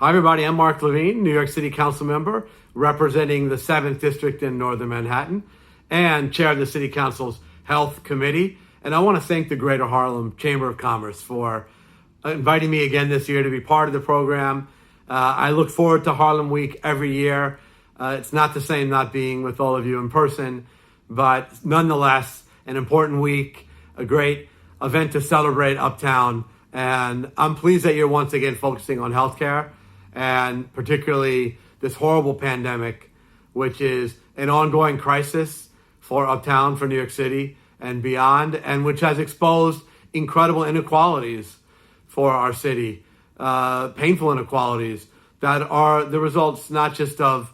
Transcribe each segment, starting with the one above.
Hi, everybody. I'm Mark Levine, New York City Council member, representing the 7th District in Northern Manhattan, and chair of the City Council's Health Committee. And I want to thank the Greater Harlem Chamber of Commerce for inviting me again this year to be part of the program. I look forward to Harlem Week every year. It's not the same not being with all of you in person, but nonetheless, an important week, a great event to celebrate Uptown. And I'm pleased that you're once again focusing on healthcare, and particularly this horrible pandemic, which is an ongoing crisis for Uptown, for New York City and beyond, and which has exposed incredible inequalities for our city, painful inequalities that are the results not just of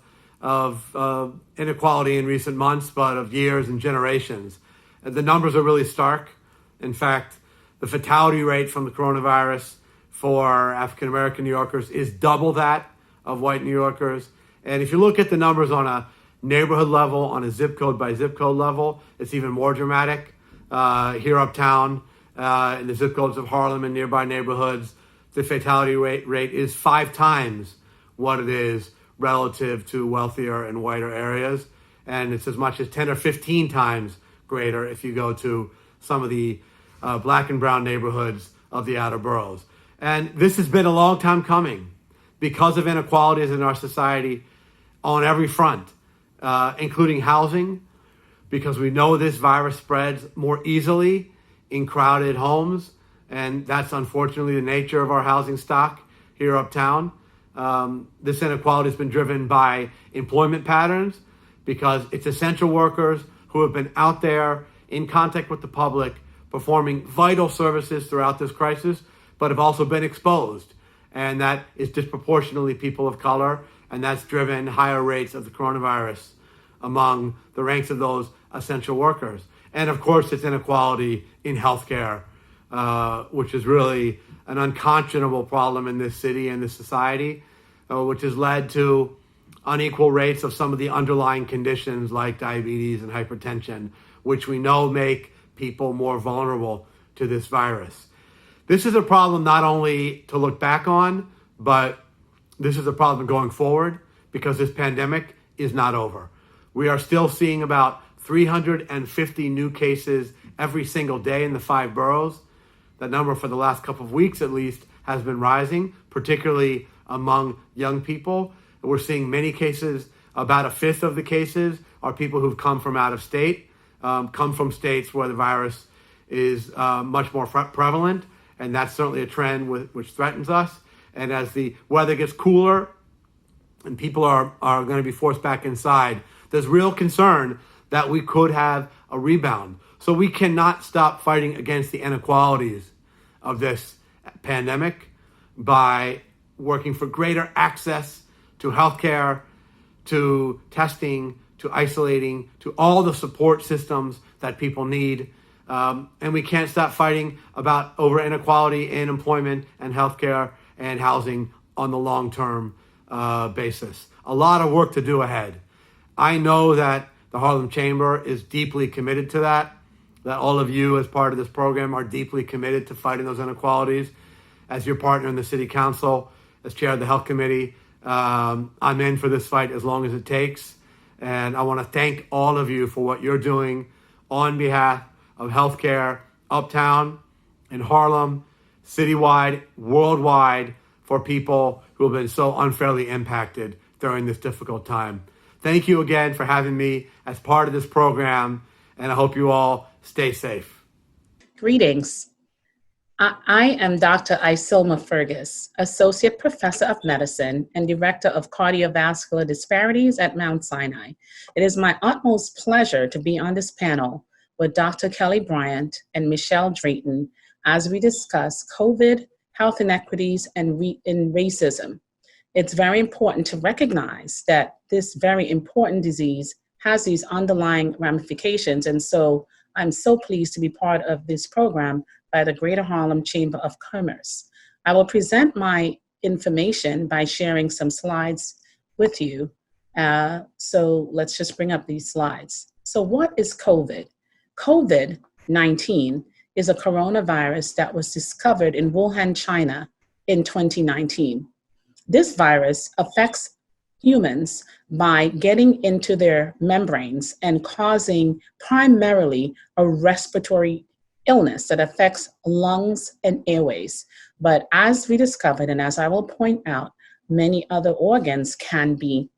inequality in recent months, but of years and generations. The numbers are really stark. In fact, the fatality rate from the coronavirus for African-American New Yorkers is double that of white New Yorkers. And if you look at the numbers on a neighborhood level, on a zip code by zip code level, it's even more dramatic. Here Uptown, in the zip codes of Harlem and nearby neighborhoods, the fatality rate is 5 times what it is relative to wealthier and whiter areas. And it's as much as 10 or 15 times greater if you go to some of the black and brown neighborhoods of the outer boroughs. And this has been a long time coming because of inequalities in our society on every front, including housing, because we know this virus spreads more easily in crowded homes. And that's unfortunately the nature of our housing stock here Uptown. This inequality has been driven by employment patterns, because it's essential workers who have been out there in contact with the public, performing vital services throughout this crisis, but have also been exposed. And that is disproportionately people of color, and that's driven higher rates of the coronavirus among the ranks of those essential workers. And of course, it's inequality in healthcare, which is really an unconscionable problem in this city and this society, which has led to unequal rates of some of the underlying conditions like diabetes and hypertension, which we know make people more vulnerable to this virus. This is a problem not only to look back on, but this is a problem going forward, because this pandemic is not over. We are still seeing about 350 new cases every single day in the 5 boroughs. That number for the last couple of weeks at least has been rising, particularly among young people. We're seeing many cases, about a fifth of the cases are people who've come from out of state, come from states where the virus is much more prevalent. And that's certainly a trend which threatens us. And as the weather gets cooler and people are going to be forced back inside, there's real concern that we could have a rebound. So we cannot stop fighting against the inequalities of this pandemic by working for greater access to healthcare, to testing, to isolating, to all the support systems that people need. And we can't stop fighting over inequality in employment and healthcare and housing on the long-term basis. A lot of work to do ahead. I know that the Harlem Chamber is deeply committed to that all of you as part of this program are deeply committed to fighting those inequalities. As your partner in the City Council, as chair of the Health Committee, I'm in for this fight as long as it takes. And I want to thank all of you for what you're doing on behalf of healthcare Uptown, in Harlem, citywide, worldwide, for people who have been so unfairly impacted during this difficult time. Thank you again for having me as part of this program, and I hope you all stay safe. Greetings. I am Dr. Isilma Fergus, Associate Professor of Medicine and Director of Cardiovascular Disparities at Mount Sinai. It is my utmost pleasure to be on this panel with Dr. Kelly Bryant and Michelle Drayton as we discuss COVID, health inequities, and racism. It's very important to recognize that this very important disease has these underlying ramifications, and so I'm so pleased to be part of this program by the Greater Harlem Chamber of Commerce. I will present my information by sharing some slides with you. So let's just bring up these slides. So what is COVID? COVID-19 is a coronavirus that was discovered in Wuhan, China in 2019. This virus affects humans by getting into their membranes and causing primarily a respiratory illness that affects lungs and airways. But as we discovered, and as I will point out, many other organs can be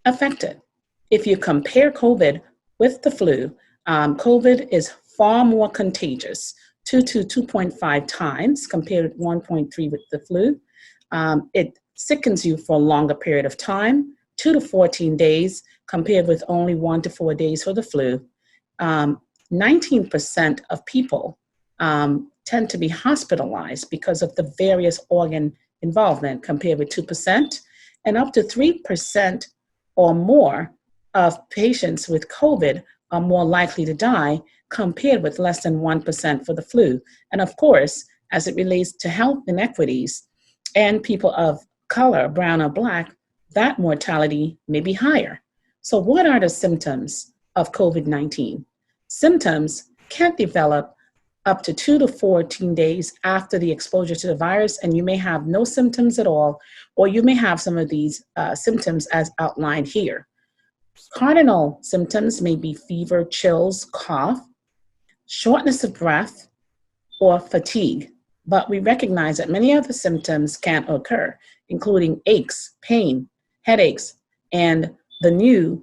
affected. If you compare COVID with the flu, COVID is far more contagious, 2 to 2.5 times compared with 1.3 with the flu. It sickens you for a longer period of time, 2 to 14 days, compared with only 1 to 4 days for the flu. 19% of people tend to be hospitalized because of the various organ involvement, compared with 2%, and up to 3% or more of patients with COVID are more likely to die, compared with less than 1% for the flu. And of course, as it relates to health inequities and people of color, brown or black, that mortality may be higher. So what are the symptoms of COVID-19? Symptoms can develop up to 2 to 14 days after the exposure to the virus, and you may have no symptoms at all, or you may have some of these symptoms as outlined here. Cardinal symptoms may be fever, chills, cough, shortness of breath, or fatigue. But we recognize that many other symptoms can occur, including aches, pain, headaches, and the newly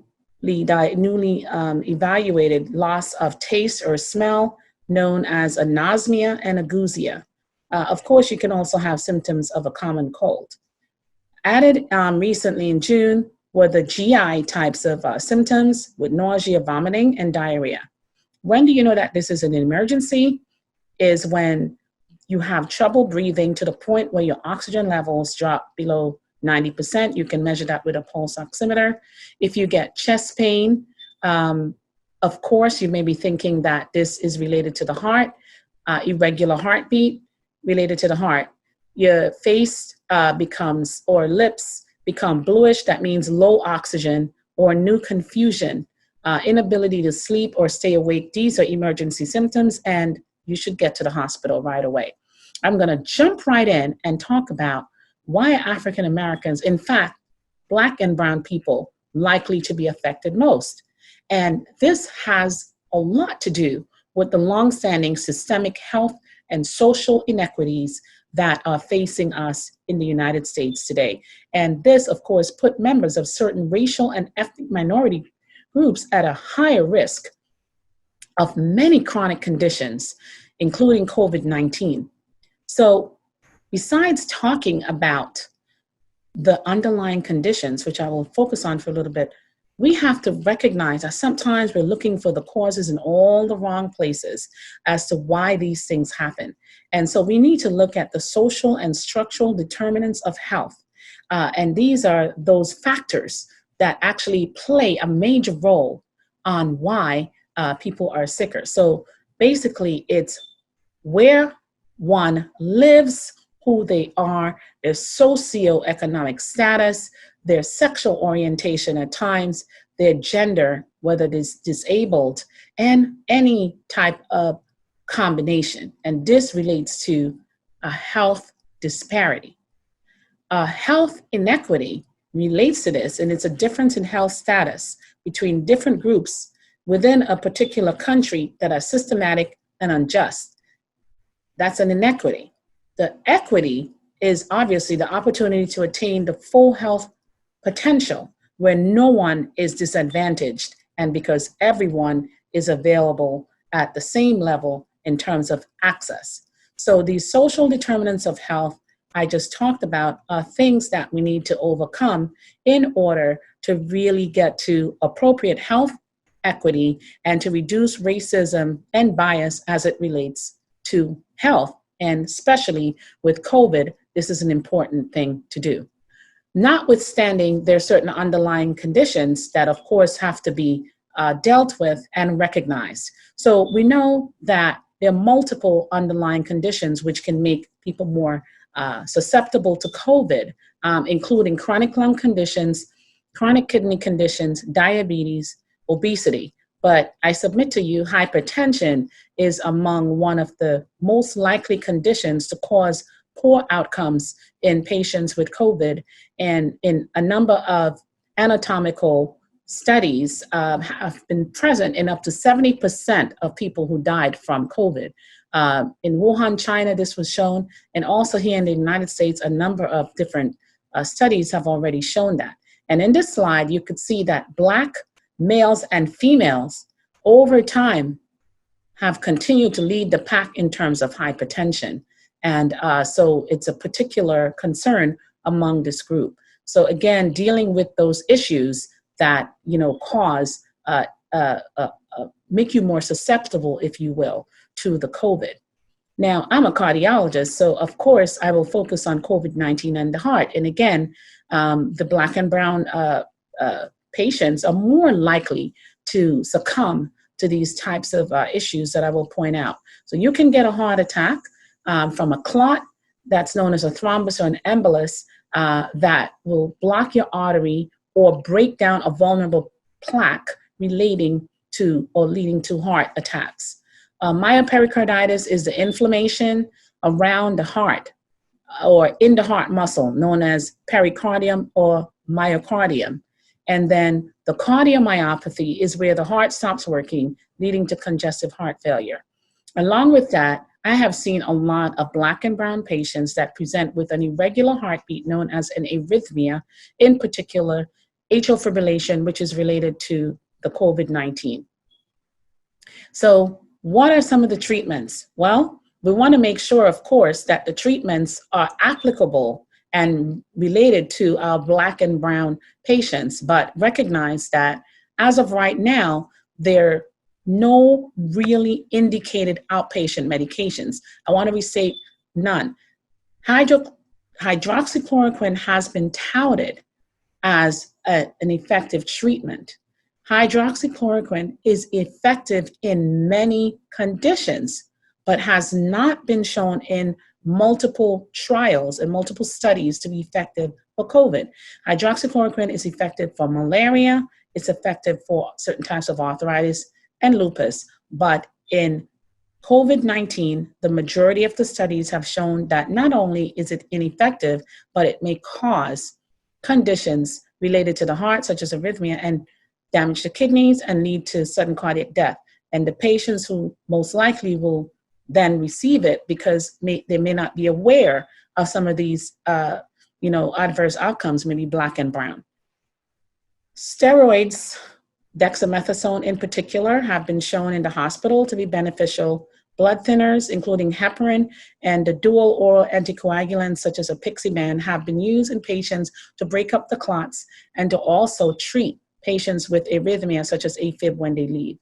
evaluated loss of taste or smell, known as anosmia and ageusia. Of course, you can also have symptoms of a common cold. Added recently in June were the GI types of symptoms with nausea, vomiting, and diarrhea. When do you know that this is an emergency? Is when you have trouble breathing to the point where your oxygen levels drop below 90%. You can measure that with a pulse oximeter. If you get chest pain, of course, you may be thinking that this is related to the heart, irregular heartbeat related to the heart. Your face becomes, or lips become bluish, that means low oxygen or new confusion, inability to sleep or stay awake. These are emergency symptoms, and you should get to the hospital right away. I'm going to jump right in and talk about why African Americans, in fact, Black and brown people, likely to be affected most. And this has a lot to do with the longstanding systemic health and social inequities that are facing us in the United States today. And this, of course, put members of certain racial and ethnic minority groups at a higher risk of many chronic conditions, including COVID-19. So besides talking about the underlying conditions, which I will focus on for a little bit, we have to recognize that sometimes we're looking for the causes in all the wrong places as to why these things happen. And so we need to look at the social and structural determinants of health. And these are those factors that actually play a major role on why people are sicker. So basically, it's where one lives, who they are, their socioeconomic status, their sexual orientation at times, their gender, whether it is disabled, and any type of combination. And this relates to a health disparity. Health inequity relates to this, and it's a difference in health status between different groups within a particular country that are systematic and unjust. That's an inequity. The equity is obviously the opportunity to attain the full health potential where no one is disadvantaged, and because everyone is available at the same level in terms of access. So these social determinants of health I just talked about are things that we need to overcome in order to really get to appropriate health equity and to reduce racism and bias as it relates to health. And especially with COVID, this is an important thing to do. Notwithstanding, there are certain underlying conditions that, of course, have to be dealt with and recognized. So we know that there are multiple underlying conditions which can make people more susceptible to COVID, including chronic lung conditions, chronic kidney conditions, diabetes, obesity. But I submit to you, hypertension is among one of the most likely conditions to cause poor outcomes in patients with COVID, and in a number of anatomical studies have been present in up to 70% of people who died from COVID. In Wuhan, China, this was shown, and also here in the United States, a number of different studies have already shown that. And in this slide, you could see that Black males and females over time have continued to lead the pack in terms of hypertension. And so it's a particular concern among this group. So again, dealing with those issues that, cause, make you more susceptible, if you will, to the COVID. Now, I'm a cardiologist, so of course I will focus on COVID-19 and the heart. And again, the Black and brown patients are more likely to succumb to these types of issues that I will point out. So you can get a heart attack from a clot that's known as a thrombus or an embolus that will block your artery or break down a vulnerable plaque relating to or leading to heart attacks. Myopericarditis is the inflammation around the heart or in the heart muscle, known as pericardium or myocardium. And then the cardiomyopathy is where the heart stops working, leading to congestive heart failure. Along with that, I have seen a lot of Black and brown patients that present with an irregular heartbeat known as an arrhythmia, in particular atrial fibrillation, which is related to the COVID-19. So what are some of the treatments? Well, we want to make sure, of course, that the treatments are applicable and related to our Black and brown patients, but recognize that as of right now, there are no really indicated outpatient medications. I want to restate none. Hydroxychloroquine has been touted as an effective treatment. Hydroxychloroquine is effective in many conditions, but has not been shown in multiple trials and multiple studies to be effective for COVID. Hydroxychloroquine is effective for malaria, it's effective for certain types of arthritis and lupus, but in COVID-19, the majority of the studies have shown that not only is it ineffective, but it may cause conditions related to the heart, such as arrhythmia, and damage to kidneys and lead to sudden cardiac death. And the patients who most likely will then receive it because they may not be aware of some of these adverse outcomes, may be Black and brown. Steroids, dexamethasone in particular, have been shown in the hospital to be beneficial. Blood thinners, including heparin and the dual oral anticoagulants such as apixaban, have been used in patients to break up the clots and to also treat patients with arrhythmia such as AFib when they leave.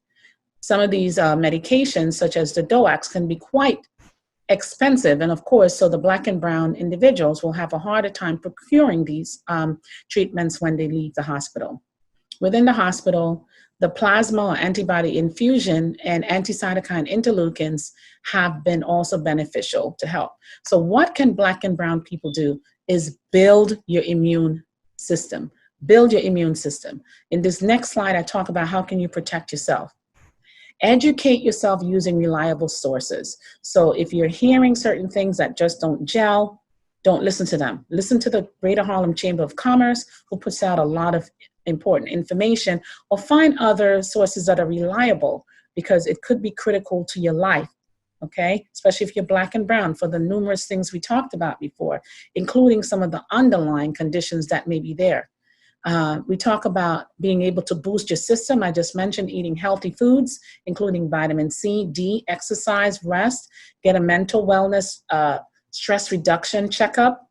Some of these medications, such as the DOACs, can be quite expensive. And of course, so the Black and brown individuals will have a harder time procuring these treatments when they leave the hospital. Within the hospital, the plasma or antibody infusion and anti-cytokine interleukins have been also beneficial to help. So what can Black and brown people do is build your immune system. Build your immune system. In this next slide, I talk about how can you protect yourself. Educate yourself using reliable sources. So if you're hearing certain things that just don't gel, don't listen to them. Listen to the Greater Harlem Chamber of Commerce, who puts out a lot of important information, or find other sources that are reliable, because it could be critical to your life, okay? Especially if you're Black and brown, for the numerous things we talked about before, including some of the underlying conditions that may be there. We talk about being able to boost your system. I just mentioned eating healthy foods, including vitamin C, D, exercise, rest, get a mental wellness, stress reduction checkup.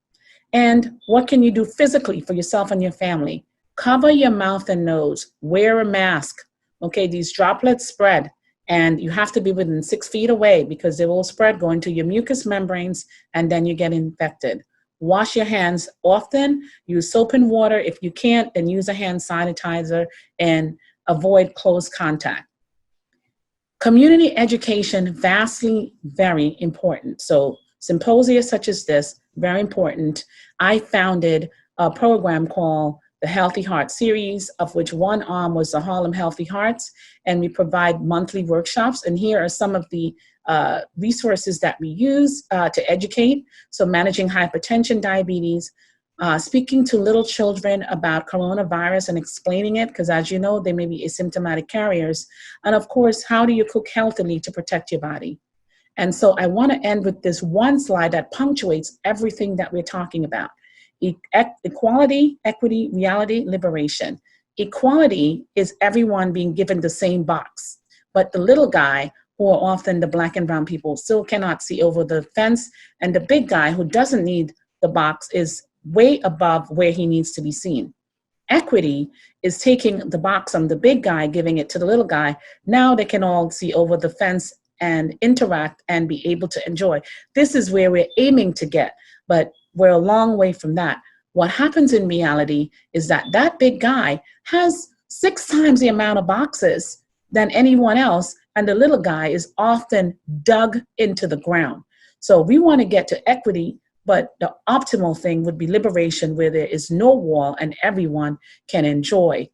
And what can you do physically for yourself and your family? Cover your mouth and nose, wear a mask. Okay, these droplets spread, and you have to be within 6 feet away because they will spread, go into your mucous membranes, and then you get infected. Wash your hands often, use soap and water. If you can't, then use a hand sanitizer and avoid close contact. Community education, vastly very important. So symposia such as this, very important. I founded a program called the Healthy Heart series, of which one arm was the Harlem Healthy Hearts, and we provide monthly workshops. And here are some of the resources that we use to educate. So managing hypertension, diabetes, speaking to little children about coronavirus and explaining it, because as you know, they may be asymptomatic carriers. And of course, how do you cook healthily to protect your body? And so I want to end with this one slide that punctuates everything that we're talking about. Equality, equity, reality, liberation. Equality is everyone being given the same box, but the little guy, who are often the Black and brown people, still cannot see over the fence, and the big guy who doesn't need the box is way above where he needs to be seen. Equity is taking the box from the big guy, giving it to the little guy. Now they can all see over the fence and interact and be able to enjoy. This is where we're aiming to get, but we're a long way from that. What happens in reality is that that big guy has 6 times the amount of boxes than anyone else, and the little guy is often dug into the ground. So we want to get to equity, but the optimal thing would be liberation, where there is no wall and everyone can enjoy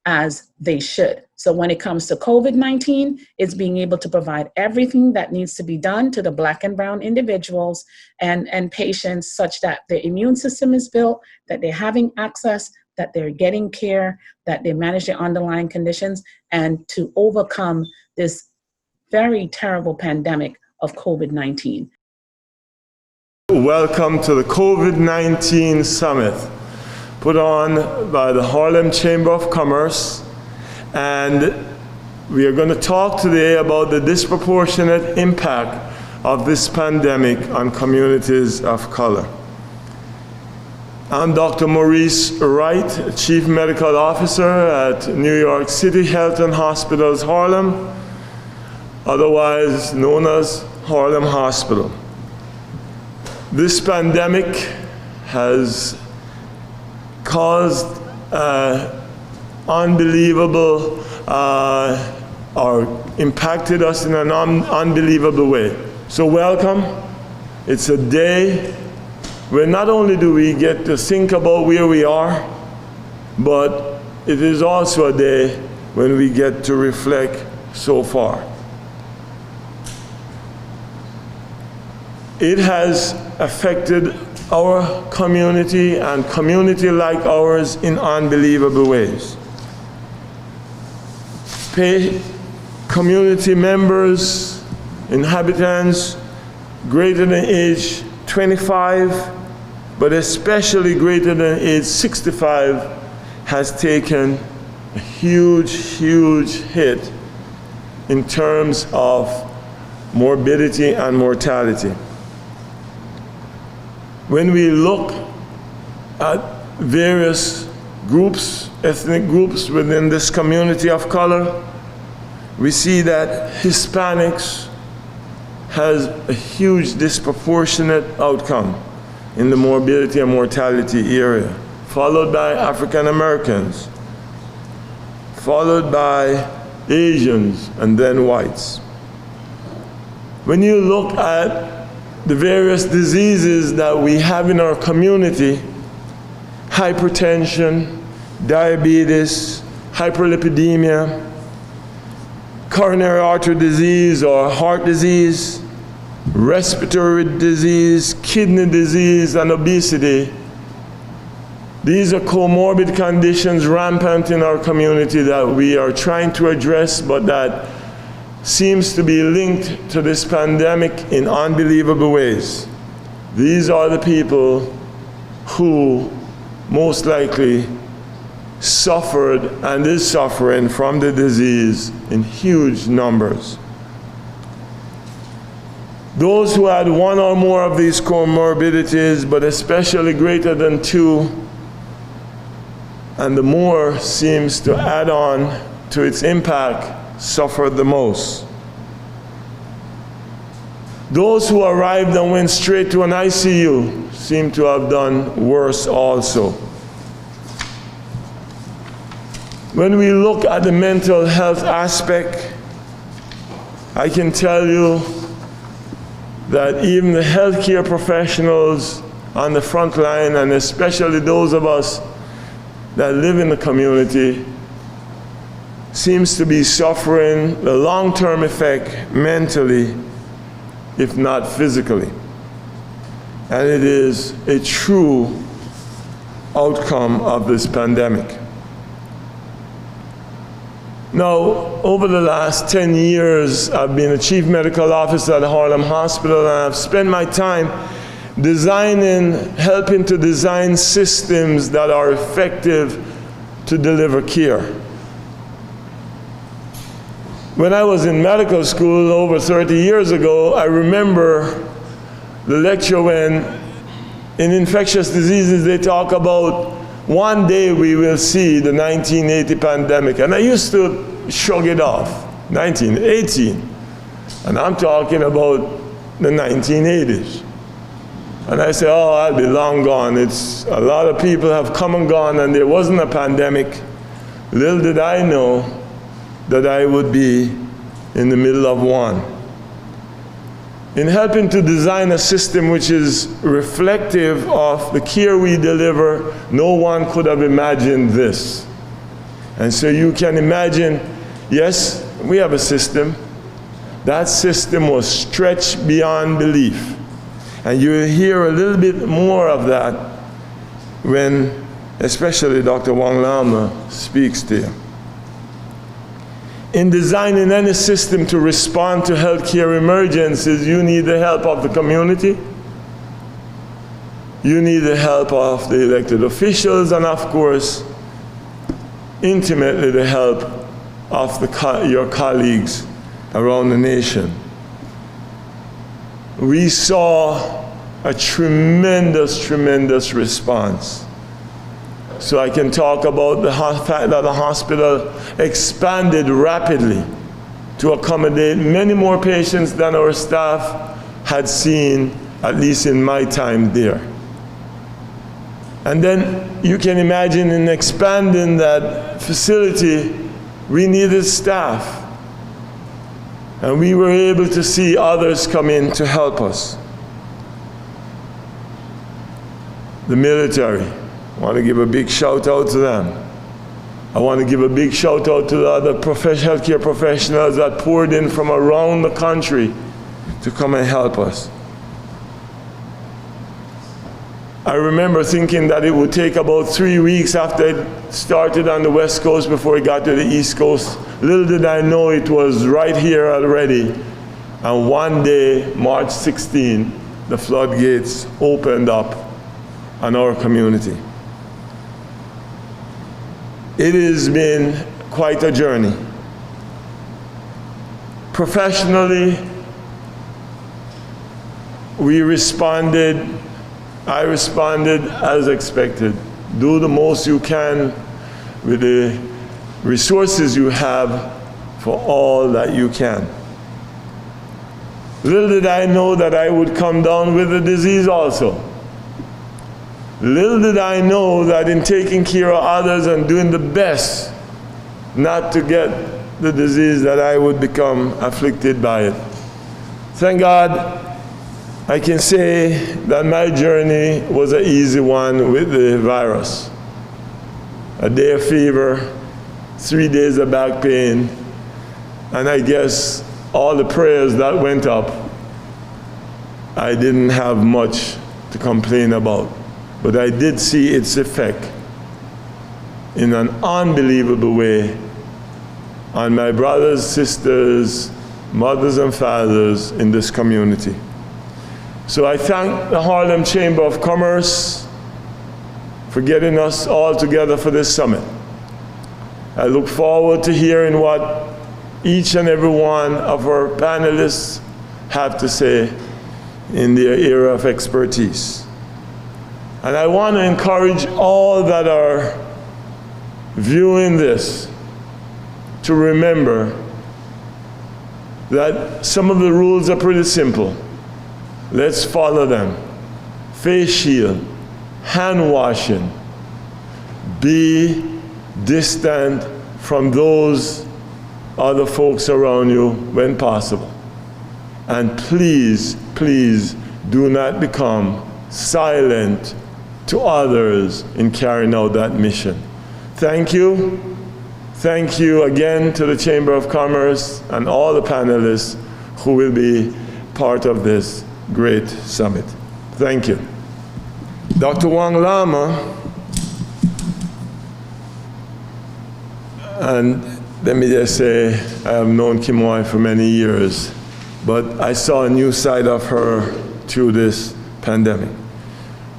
as they should. So when it comes to COVID-19, it's being able to provide everything that needs to be done to the Black and brown individuals and patients, such that their immune system is built, that they're having access, that they're getting care, that they manage their underlying conditions, and to overcome this very terrible pandemic of COVID-19. Welcome to the COVID-19 Summit, put on by the Harlem Chamber of Commerce, and we are going to talk today about the disproportionate impact of this pandemic on communities of color. I'm Dr. Maurice Wright, Chief Medical Officer at New York City Health and Hospitals Harlem, otherwise known as Harlem Hospital. This pandemic has caused unbelievable or impacted us in an unbelievable way. So welcome. It's a day where not only do we get to think about where we are, but it is also a day when we get to reflect so far. It has affected our community and community like ours in unbelievable ways. Community members, inhabitants greater than age 25, but especially greater than age 65, has taken a huge, huge hit in terms of morbidity and mortality. When we look at various groups, ethnic groups within this community of color, we see that Hispanics has a huge disproportionate outcome in the morbidity and mortality area, followed by African Americans, followed by Asians, and then whites. When you look at the various diseases that we have in our community, hypertension, diabetes, hyperlipidemia, coronary artery disease or heart disease, respiratory disease, kidney disease, and obesity. These are comorbid conditions rampant in our community that we are trying to address, but that seems to be linked to this pandemic in unbelievable ways. These are the people who most likely suffered and is suffering from the disease in huge numbers. Those who had one or more of these comorbidities, but especially greater than 2, and the more seems to add on to its impact, suffered the most. Those who arrived and went straight to an ICU seem to have done worse also. When we look at the mental health aspect, I can tell you that even the healthcare professionals on the front line, and especially those of us that live in the community seems to be suffering the long-term effect mentally, if not physically. And it is a true outcome of this pandemic. Now, over the last 10 years, I've been a chief medical officer at Harlem Hospital, and I've spent my time helping to design systems that are effective to deliver care. When I was in medical school over 30 years ago, I remember the lecture when in infectious diseases they talk about one day we will see the 1980 pandemic. And I used to shrug it off, 1918. And I'm talking about the 1980s. And I say, oh, I'll be long gone. It's a lot of people have come and gone and there wasn't a pandemic. Little did I know that I would be in the middle of one. In helping to design a system which is reflective of the care we deliver, no one could have imagined this. And so you can imagine, yes, we have a system. That system was stretched beyond belief. And you'll hear a little bit more of that when especially Dr. Wang Lama speaks to you. In designing any system to respond to healthcare emergencies, you need the help of the community, you need the help of the elected officials, and of course, intimately the help of your colleagues around the nation. We saw a tremendous, tremendous response. So I can talk about the fact that the hospital expanded rapidly to accommodate many more patients than our staff had seen, at least in my time there. And then you can imagine in expanding that facility, we needed staff. And we were able to see others come in to help us. The military, I want to give a big shout out to them. I want to give a big shout out to the other healthcare professionals that poured in from around the country to come and help us. I remember thinking that it would take about 3 weeks after it started on the West Coast before it got to the East Coast. Little did I know it was right here already. And one day, March 16, the floodgates opened up on our community. It has been quite a journey. Professionally, I responded as expected. Do the most you can with the resources you have for all that you can. Little did I know that I would come down with the disease also. Little did I know that in taking care of others and doing the best not to get the disease, that I would become afflicted by it. Thank God I can say that my journey was an easy one with the virus. A day of fever, 3 days of back pain, and I guess all the prayers that went up, I didn't have much to complain about. But I did see its effect in an unbelievable way on my brothers, sisters, mothers and fathers in this community. So I thank the Harlem Chamber of Commerce for getting us all together for this summit. I look forward to hearing what each and every one of our panelists have to say in their area of expertise. And I want to encourage all that are viewing this to remember that some of the rules are pretty simple. Let's follow them. Face shield, hand washing, be distant from those other folks around you when possible. And please, please do not become silent to others in carrying out that mission. Thank you. Thank you again to the Chamber of Commerce and all the panelists who will be part of this great summit. Thank you. Dr. Wang Lama, and let me just say, I have known Kim Moy for many years, but I saw a new side of her through this pandemic.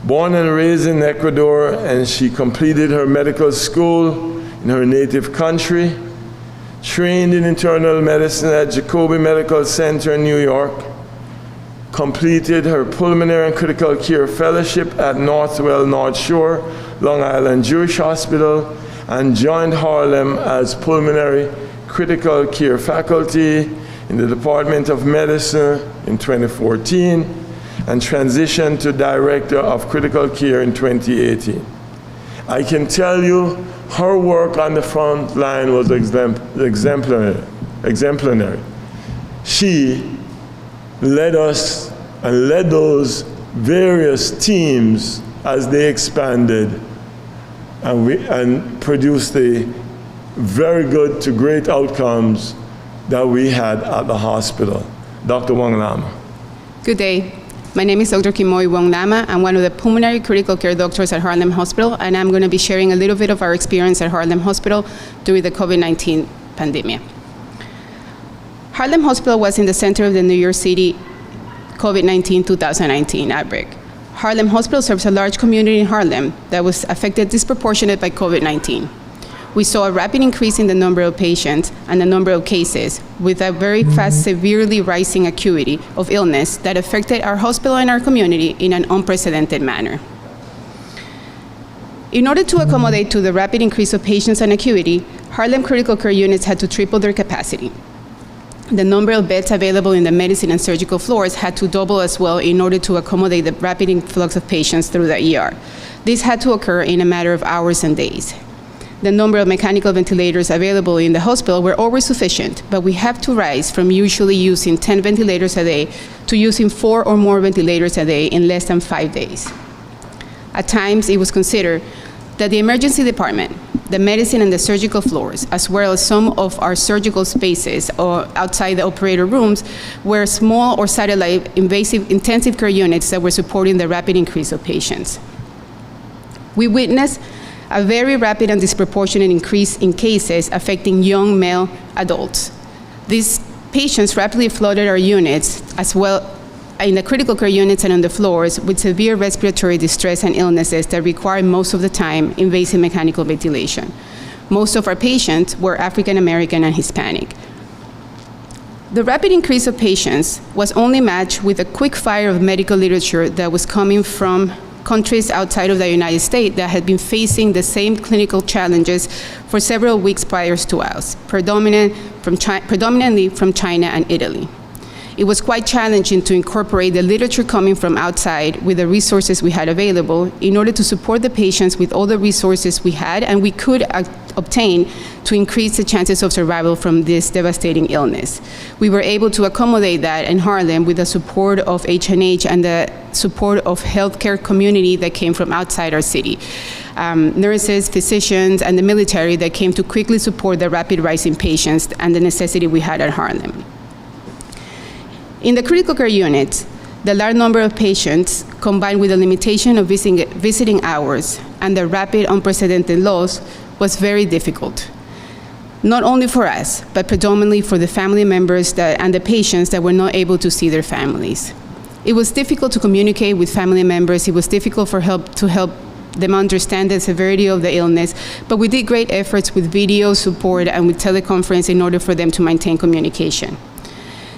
Born and raised in Ecuador, and she completed her medical school in her native country, trained in internal medicine at Jacobi Medical Center in New York, completed her pulmonary and critical care fellowship at Northwell North Shore, Long Island Jewish Hospital, and joined Harlem as pulmonary critical care faculty in the Department of Medicine in 2014, and transitioned to Director of Critical Care in 2018. I can tell you her work on the front line was exemplary. She led us and led those various teams as they expanded and produced the very good to great outcomes that we had at the hospital. Dr. Wang Lama. Good day. My name is Dr. Kimoy Wong Lama. I'm one of the pulmonary critical care doctors at Harlem Hospital, and I'm going to be sharing a little bit of our experience at Harlem Hospital during the COVID-19 pandemic. Harlem Hospital was in the center of the New York City COVID-19 2019 outbreak. Harlem Hospital serves a large community in Harlem that was affected disproportionately by COVID-19. We saw a rapid increase in the number of patients and the number of cases, with a very fast, severely rising acuity of illness that affected our hospital and our community in an unprecedented manner. In order to accommodate to the rapid increase of patients and acuity, Harlem critical care units had to triple their capacity. The number of beds available in the medicine and surgical floors had to double as well in order to accommodate the rapid influx of patients through the ER. This had to occur in a matter of hours and days. The number of mechanical ventilators available in the hospital were always sufficient, but we have to rise from usually using 10 ventilators a day to using 4 or more ventilators a day in less than 5 days. At times, it was considered that the emergency department, the medicine and the surgical floors, as well as some of our surgical spaces or outside the operator rooms, were small or satellite invasive intensive care units that were supporting the rapid increase of patients. We witnessed a very rapid and disproportionate increase in cases affecting young male adults. These patients rapidly flooded our units, as well in the critical care units and on the floors, with severe respiratory distress and illnesses that required most of the time invasive mechanical ventilation. Most of our patients were African American and Hispanic. The rapid increase of patients was only matched with a quick fire of medical literature that was coming from countries outside of the United States that had been facing the same clinical challenges for several weeks prior to us, predominantly from China and Italy. It was quite challenging to incorporate the literature coming from outside with the resources we had available in order to support the patients with all the resources we had and we could obtain to increase the chances of survival from this devastating illness. We were able to accommodate that in Harlem with the support of H&H and the support of healthcare community that came from outside our city. Nurses, physicians, and the military that came to quickly support the rapid rise in patients and the necessity we had at Harlem. In the critical care units, the large number of patients, combined with the limitation of visiting hours and the rapid, unprecedented loss, was very difficult. Not only for us, but predominantly for the family members and the patients that were not able to see their families. It was difficult to communicate with family members. It was difficult to help them understand the severity of the illness, but we did great efforts with video support and with teleconference in order for them to maintain communication.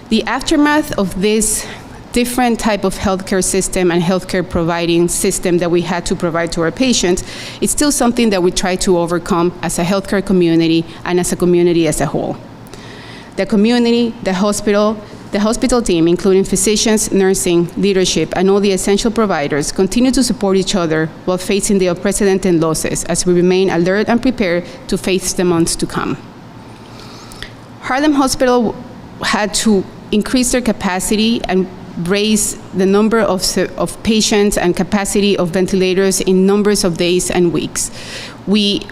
The aftermath of this different type of healthcare system and healthcare providing system that we had to provide to our patients, it's still something that we try to overcome as a healthcare community and as a community as a whole. The community, the hospital team, including physicians, nursing, leadership, and all the essential providers, continue to support each other while facing the unprecedented losses as we remain alert and prepared to face the months to come. Harlem Hospital had to increase their capacity and raise the number of patients and capacity of ventilators in numbers of days and weeks. We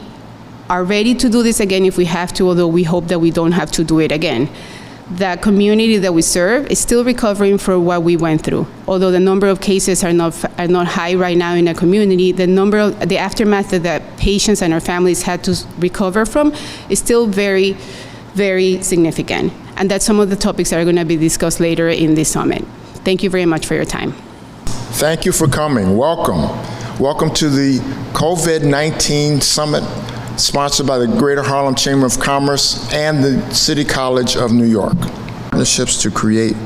are ready to do this again if we have to, although we hope that we don't have to do it again. The community that we serve is still recovering from what we went through. Although the number of cases are not high right now in the community, the aftermath that the patients and our families had to recover from is still very, very significant. And that's some of the topics that are going to be discussed later in this summit. Thank you very much for your time. Thank you for coming. Welcome. Welcome to the COVID-19 Summit, sponsored by the Greater Harlem Chamber of Commerce and the City College of New York. Partnerships to create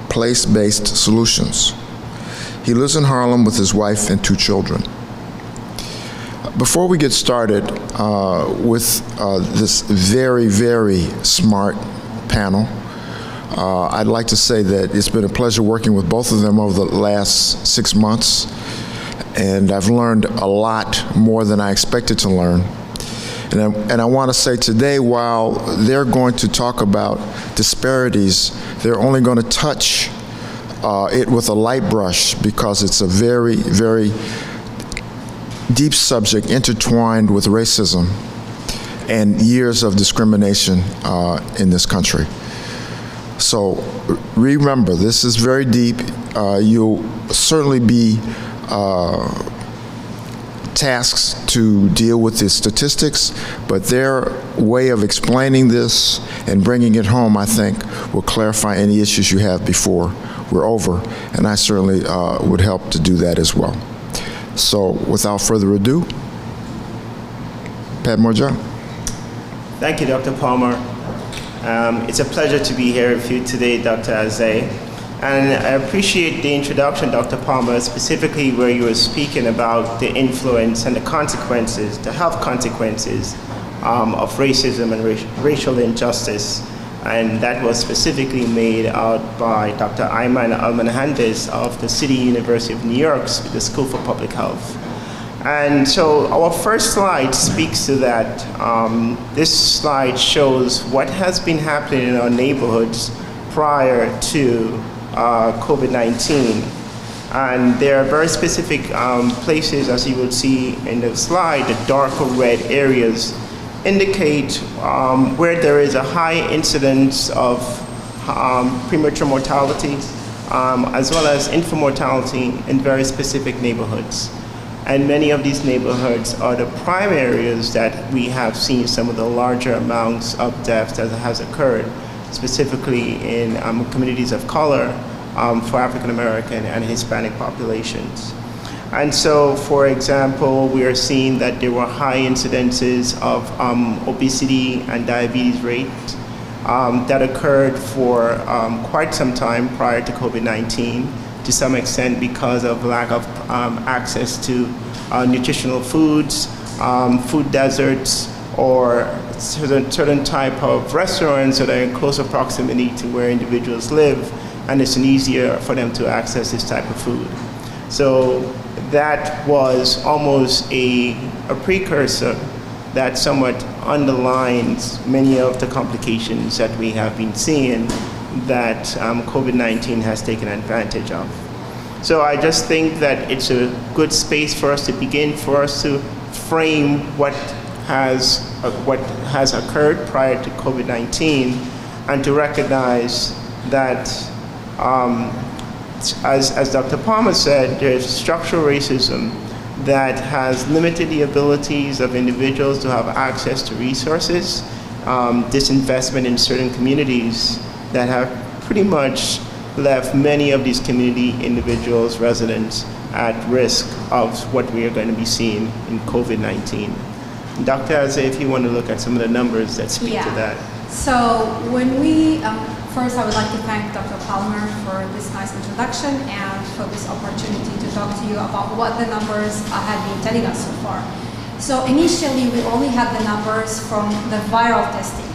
place-based solutions. He lives in Harlem with his wife and 2 children. Before we get started with this very, very smart panel, I'd like to say that it's been a pleasure working with both of them over the last 6 months, and I've learned a lot more than I expected to learn. And I want to say today, while they're going to talk about disparities, they're only going to touch it with a light brush because it's a very, very deep subject intertwined with racism and years of discrimination in this country. So remember, this is very deep. You'll certainly be tasks to deal with the statistics, but their way of explaining this and bringing it home, I think, will clarify any issues you have before we're over, and I certainly would help to do that as well. So without further ado, Pat Morjan. Thank you, Dr. Palmer. It's a pleasure to be here with you today, Dr. Azay. And I appreciate the introduction, Dr. Palmer, specifically where you were speaking about the influence and the consequences, the health consequences of racism and racial injustice. And that was specifically made out by Dr. Ayman Al-Manhandis of the City University of New York's the School for Public Health. And so our first slide speaks to that. This slide shows what has been happening in our neighborhoods prior to COVID-19. And there are very specific places, as you will see in the slide, the darker red areas indicate where there is a high incidence of premature mortality, as well as infant mortality in very specific neighborhoods. And many of these neighborhoods are the prime areas that we have seen some of the larger amounts of deaths that has occurred, specifically in communities of color for African American and Hispanic populations. And so, for example, we are seeing that there were high incidences of obesity and diabetes rates that occurred for quite some time prior to COVID-19, to some extent because of lack of access to nutritional foods, food deserts, or certain type of restaurants that are in closer proximity to where individuals live, and it's easier for them to access this type of food. So that was almost a precursor that somewhat underlines many of the complications that we have been seeing that COVID-19 has taken advantage of. So I just think that it's a good space for us to begin, for us to frame what has occurred prior to COVID-19, and to recognize that, as Dr. Palmer said, there's structural racism that has limited the abilities of individuals to have access to resources, disinvestment in certain communities that have pretty much left many of these community individuals, residents, at risk of what we are going to be seeing in COVID-19. Dr. Azay, if you want to look at some of the numbers that speak to that. So when we, first I would like to thank Dr. Palmer for this nice introduction and for this opportunity to talk to you about what the numbers have been telling us so far. So initially we only had the numbers from the viral testing,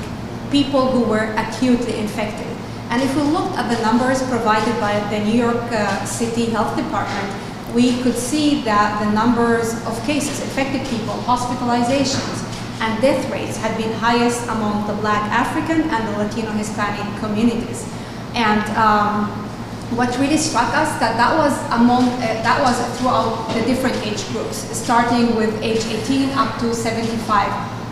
people who were acutely infected. And if we looked at the numbers provided by the New York City Health Department, we could see that the numbers of cases, infected people, hospitalizations, and death rates had been highest among the Black African and the Latino Hispanic communities. And what really struck us that was throughout the different age groups, starting with age 18 up to 75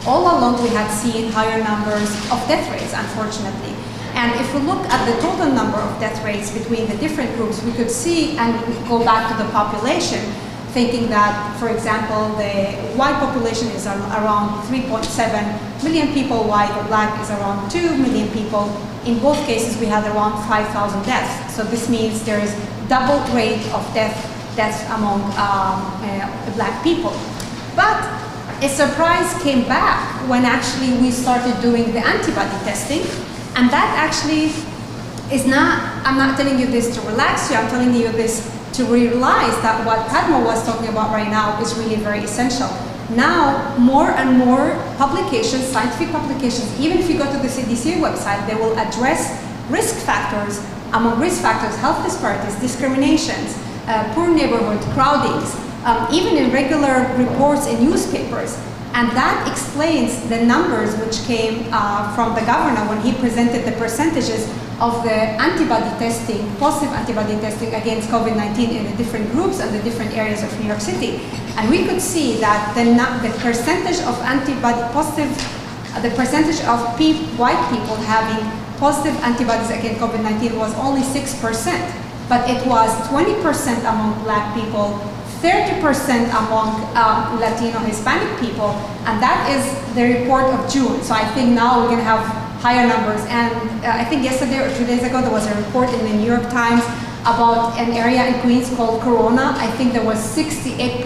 all along we had seen higher numbers of death rates, unfortunately. And if we look at the total number of death rates between the different groups, we could see, and we go back to the population, thinking that, for example, the white population is around 3.7 million people, white or black is around 2 million people. In both cases, we had around 5,000 deaths. So this means there is double rate of deaths among black people. But a surprise came back when actually we started doing the antibody testing. And that actually is not, I'm not telling you this to relax you, I'm telling you this to realize that what Padma was talking about right now is really very essential. Now, more and more publications, scientific publications, even if you go to the CDC website, they will address risk factors. Among risk factors, health disparities, discriminations, poor neighborhood, crowdings, even in regular reports in newspapers. And that explains the numbers which came from the governor when he presented the percentages of the antibody testing, positive antibody testing against COVID-19 in the different groups and the different areas of New York City. And we could see that the percentage of antibody positive, the percentage of white people having positive antibodies against COVID-19 was only 6%, but it was 20% among black people, 30% among Latino Hispanic people, and that is the report of June. So I think now we're going to have higher numbers. And I think yesterday or 2 days ago there was a report in the New York Times about an area in Queens called Corona. I think there was 68%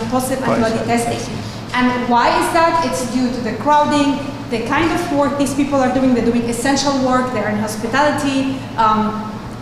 positive antibody testing. And why is that? It's due to the crowding, the kind of work these people are doing. They're doing essential work, they're in hospitality,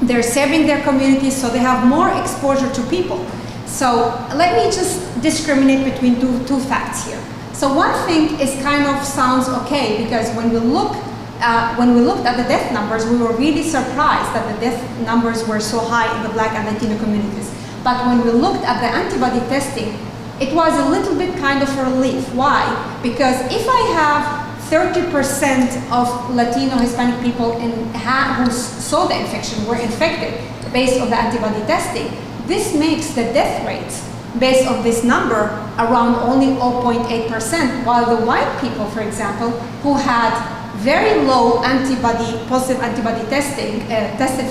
they're serving their communities, so they have more exposure to people. So let me just discriminate between two facts here. So one thing is kind of sounds okay, because when we looked at the death numbers, we were really surprised that the death numbers were so high in the black and Latino communities. But when we looked at the antibody testing, it was a little bit kind of a relief. Why? Because if I have 30% of Latino Hispanic people who saw the infection were infected based on the antibody testing, this makes the death rates based on this number around only 0.8%, while the white people, for example, who had very low positive antibody testing, tested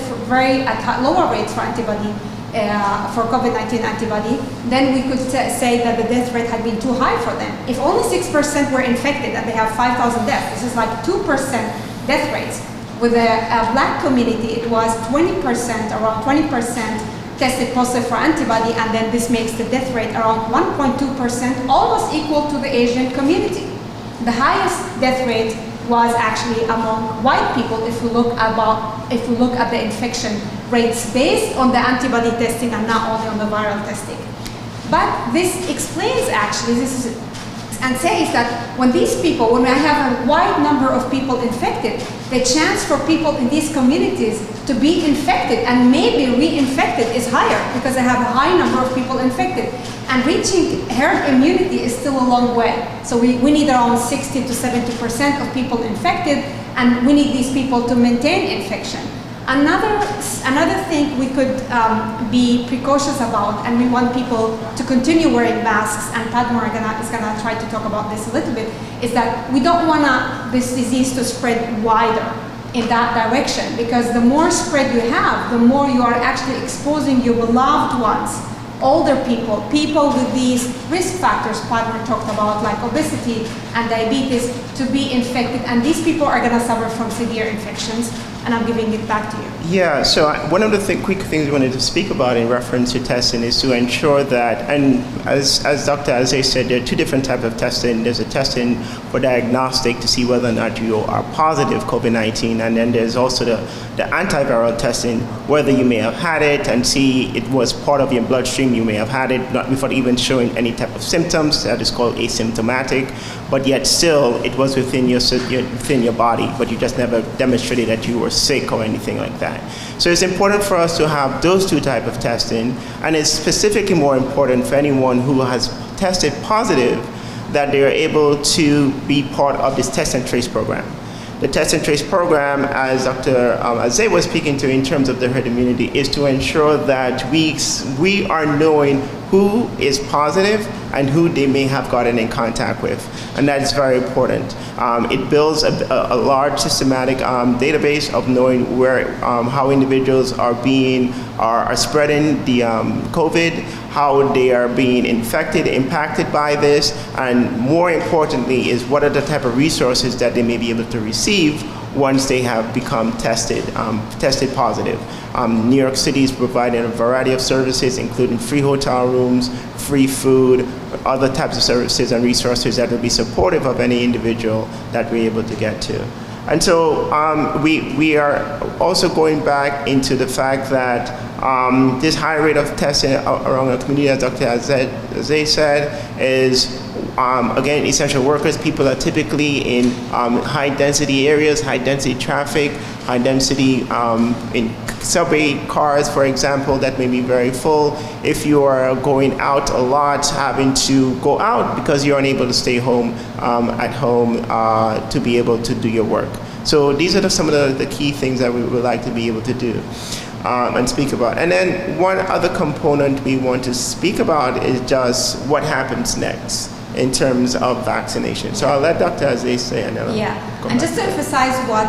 at lower rates for antibody, for COVID-19 antibody, then we could say that the death rate had been too high for them. If only 6% were infected and they have 5,000 deaths, this is like 2% death rates. With the black community, it was 20%, around 20% tested positive for antibody, and then this makes the death rate around 1.2%, almost equal to the Asian community. The highest death rate was actually among white people if we look at the infection rates based on the antibody testing and not only on the viral testing. But this explains actually, and says that when I have a wide number of people infected, the chance for people in these communities to be infected and maybe reinfected is higher because I have a high number of people infected. And reaching herd immunity is still a long way. So we need around 60 to 70% of people infected, and we need these people to maintain infection. Another thing we could be precautious about, and we want people to continue wearing masks, and Padma is gonna try to talk about this a little bit, is that we don't want this disease to spread wider in that direction, because the more spread you have, the more you are actually exposing your loved ones, older people, people with these risk factors Padma talked about, like obesity and diabetes, to be infected, and these people are gonna suffer from severe infections. And I'm giving it back to you. Yeah, so one of the quick things we wanted to speak about in reference to testing is to ensure that, and as Dr. Azay said, there are two different types of testing. There's a testing for diagnostic to see whether or not you are positive COVID-19, and then there's also the antiviral testing, whether you may have had it and see it was part of your bloodstream, you may have had it not before even showing any type of symptoms. That is called asymptomatic, but yet still it was within your body, but you just never demonstrated that you were sick or anything like that. So it's important for us to have those two types of testing, and it's specifically more important for anyone who has tested positive that they are able to be part of this test and trace program. The test and trace program, as Dr. Azay was speaking to in terms of the herd immunity, is to ensure that we are knowing who is positive and who they may have gotten in contact with. And that is very important. It builds a large systematic database of knowing where, how individuals are spreading the COVID, how they are being infected, impacted by this, and more importantly is what are the type of resources that they may be able to receive once they have become tested positive. New York City is providing a variety of services, including free hotel rooms, free food, other types of services and resources that will be supportive of any individual that we're able to get to. And so we are also going back into the fact that this high rate of testing around the community, as Dr. Azay said, is again, essential workers. People are typically in high density areas, high density traffic, high density in subway cars, for example, that may be very full. If you are going out a lot, having to go out because you're unable to stay home at home to be able to do your work. So these are some of the key things that we would like to be able to do and speak about. And then one other component we want to speak about is just what happens next in terms of vaccination. So I'll let Dr. Azay say, and then and just to emphasize what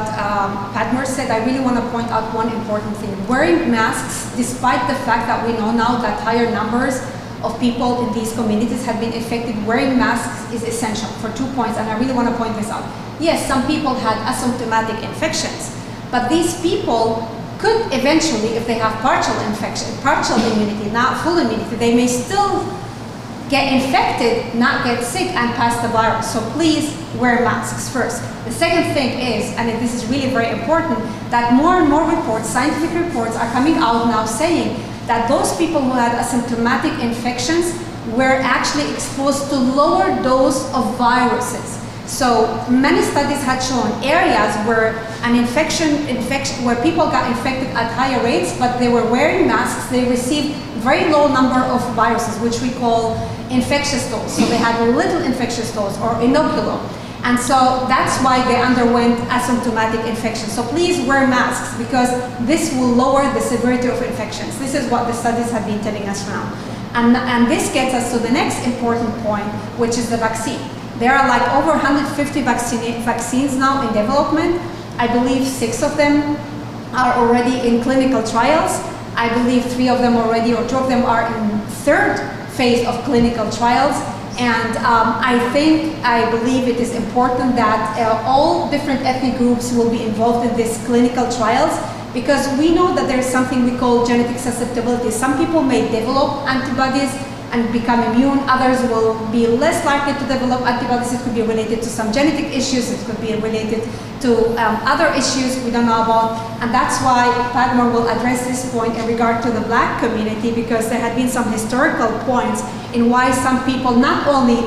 Padmore said, I really want to point out one important thing. Wearing masks, despite the fact that we know now that higher numbers of people in these communities have been infected, wearing masks is essential for 2 points, and I really want to point this out. Yes, some people had asymptomatic infections, but these people could eventually, if they have partial infection, partial immunity, not full immunity, they may still get infected, not get sick, and pass the virus. So please wear masks first. The second thing is, and this is really very important, that more and more reports, scientific reports, are coming out now saying that those people who had asymptomatic infections were actually exposed to lower dose of viruses. So many studies had shown areas where an infection where people got infected at higher rates, but they were wearing masks, they received very low number of viruses, which we call infectious dose. So they had a little infectious dose or inoculum. And so that's why they underwent asymptomatic infection. So please wear masks, because this will lower the severity of infections. This is what the studies have been telling us now. And this gets us to the next important point, which is the vaccine. There are like over 150 vaccines now in development. I believe 6 of them are already in clinical trials. I believe 3 of them already, or 2 of them are in third phase of clinical trials. And I believe it is important that all different ethnic groups will be involved in these clinical trials, because we know that there is something we call genetic susceptibility. Some people may develop antibodies and become immune. Others will be less likely to develop antibodies. It could be related to some genetic issues. It could be related to other issues we don't know about. And that's why Padmore will address this point in regard to the Black community, because there had been some historical points in why some people, not only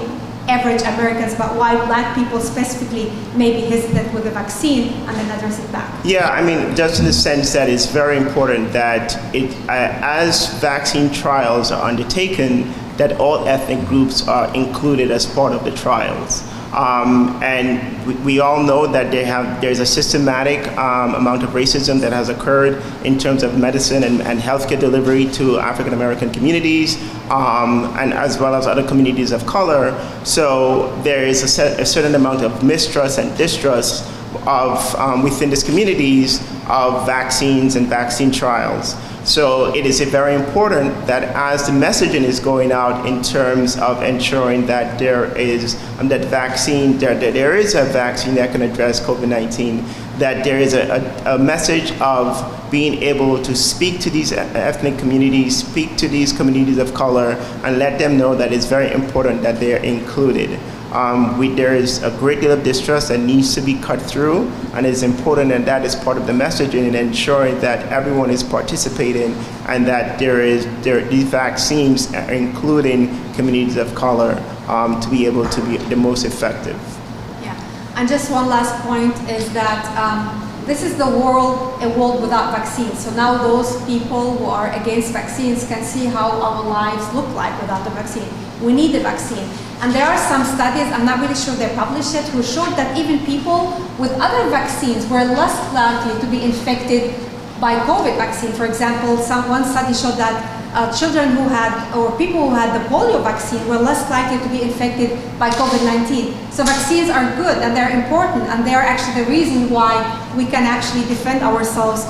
average Americans, but why Black people specifically may be hesitant with the vaccine, and then address it back. Yeah, I mean, just in the sense that it's very important that as vaccine trials are undertaken, that all ethnic groups are included as part of the trials. And we all know that there's a systematic amount of racism that has occurred in terms of medicine and healthcare delivery to African American communities, and as well as other communities of color. So there is a certain amount of mistrust and distrust of within these communities of vaccines and vaccine trials. So it is very important that as the messaging is going out in terms of ensuring that there is a vaccine that can address COVID-19, that there is a message of being able to speak to these ethnic communities, speak to these communities of color, and let them know that it's very important that they are included. There is a great deal of distrust that needs to be cut through, and it's important that is part of the messaging and ensuring that everyone is participating, and that these vaccines are including communities of color to be able to be the most effective. Yeah, and just one last point is that this is a world without vaccines. So now those people who are against vaccines can see how our lives look like without the vaccine. We need the vaccine. And there are some studies, I'm not really sure they're published yet, who showed that even people with other vaccines were less likely to be infected by COVID vaccine. For example, one study showed that children who had, or people who had the polio vaccine were less likely to be infected by COVID-19. So vaccines are good and they're important, and they're actually the reason why we can actually defend ourselves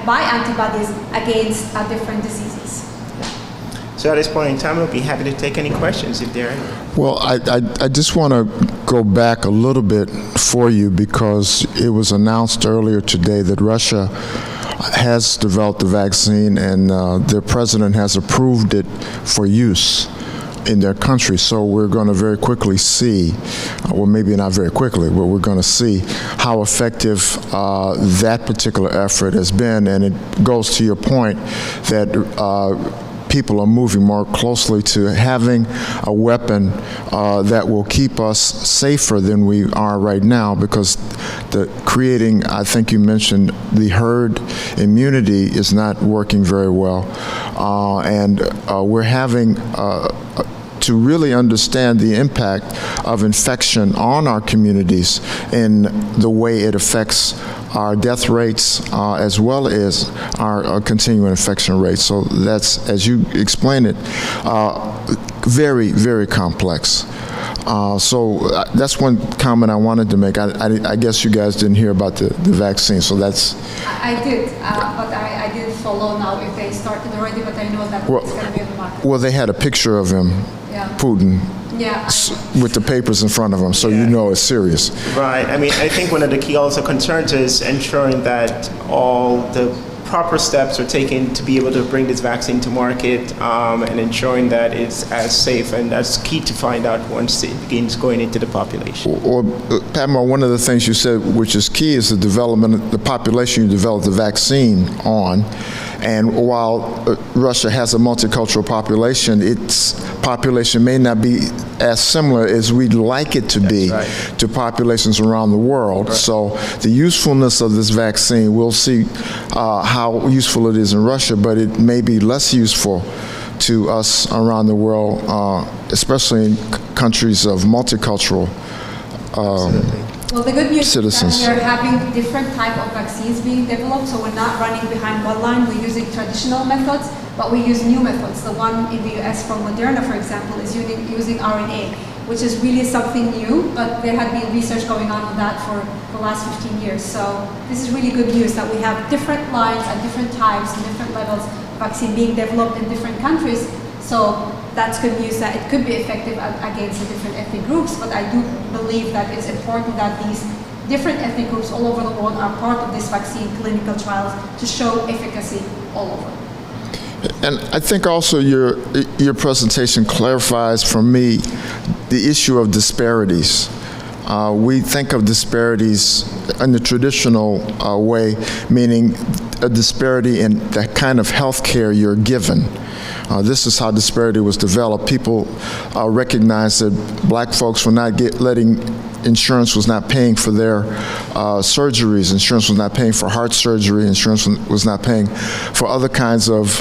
by antibodies against different diseases. So at this point in time, I'll be happy to take any questions if there are any. Well, I just want to go back a little bit for you, because it was announced earlier today that Russia has developed the vaccine, and their president has approved it for use in their country. So we're going to very quickly see, well, maybe not very quickly, but we're going to see how effective that particular effort has been. And it goes to your point that people are moving more closely to having a weapon that will keep us safer than we are right now, because creating, I think you mentioned, the herd immunity is not working very well. And we're having to really understand the impact of infection on our communities and the way it affects our death rates as well as our continuing infection rates. So that's, as you explained it, very, very complex. So that's one comment I wanted to make. I guess you guys didn't hear about the vaccine, so that's... I did, but I didn't follow now if they started already, but I know that it's going to be on the market. Well, they had a picture of him, Putin, with the papers in front of him, so you know it's serious. Right. I mean, I think one of the key also concerns is ensuring that all the proper steps are taken to be able to bring this vaccine to market, and ensuring that it's as safe, and that's key to find out once it begins going into the population. Or Padma, one of the things you said, which is key, is the development of the population you develop the vaccine on. And while Russia has a multicultural population, its population may not be as similar as we'd like it to be to populations around the world. So the usefulness of this vaccine, we'll see how useful it is in Russia, but it may be less useful to us around the world, especially in countries of multicultural well, the good news citizens. is that we're having different type of vaccines being developed, so we're not running behind one line. We're using traditional methods, but we use new methods. The one in the US from Moderna, for example, is using RNA, which is really something new, but there had been research going on that for the last 15 years. So this is really good news that we have different lines and different types and different levels of vaccine being developed in different countries. So that's good news that it could be effective against the different ethnic groups, but I do believe that it's important that these different ethnic groups all over the world are part of this vaccine clinical trials to show efficacy all over. And I think also your presentation clarifies for me the issue of disparities. We think of disparities in the traditional way, meaning a disparity in the kind of health care you're given. This is how disparity was developed. People recognized that black folks were not insurance was not paying for their surgeries. Insurance was not paying for heart surgery. Insurance was not paying for other kinds of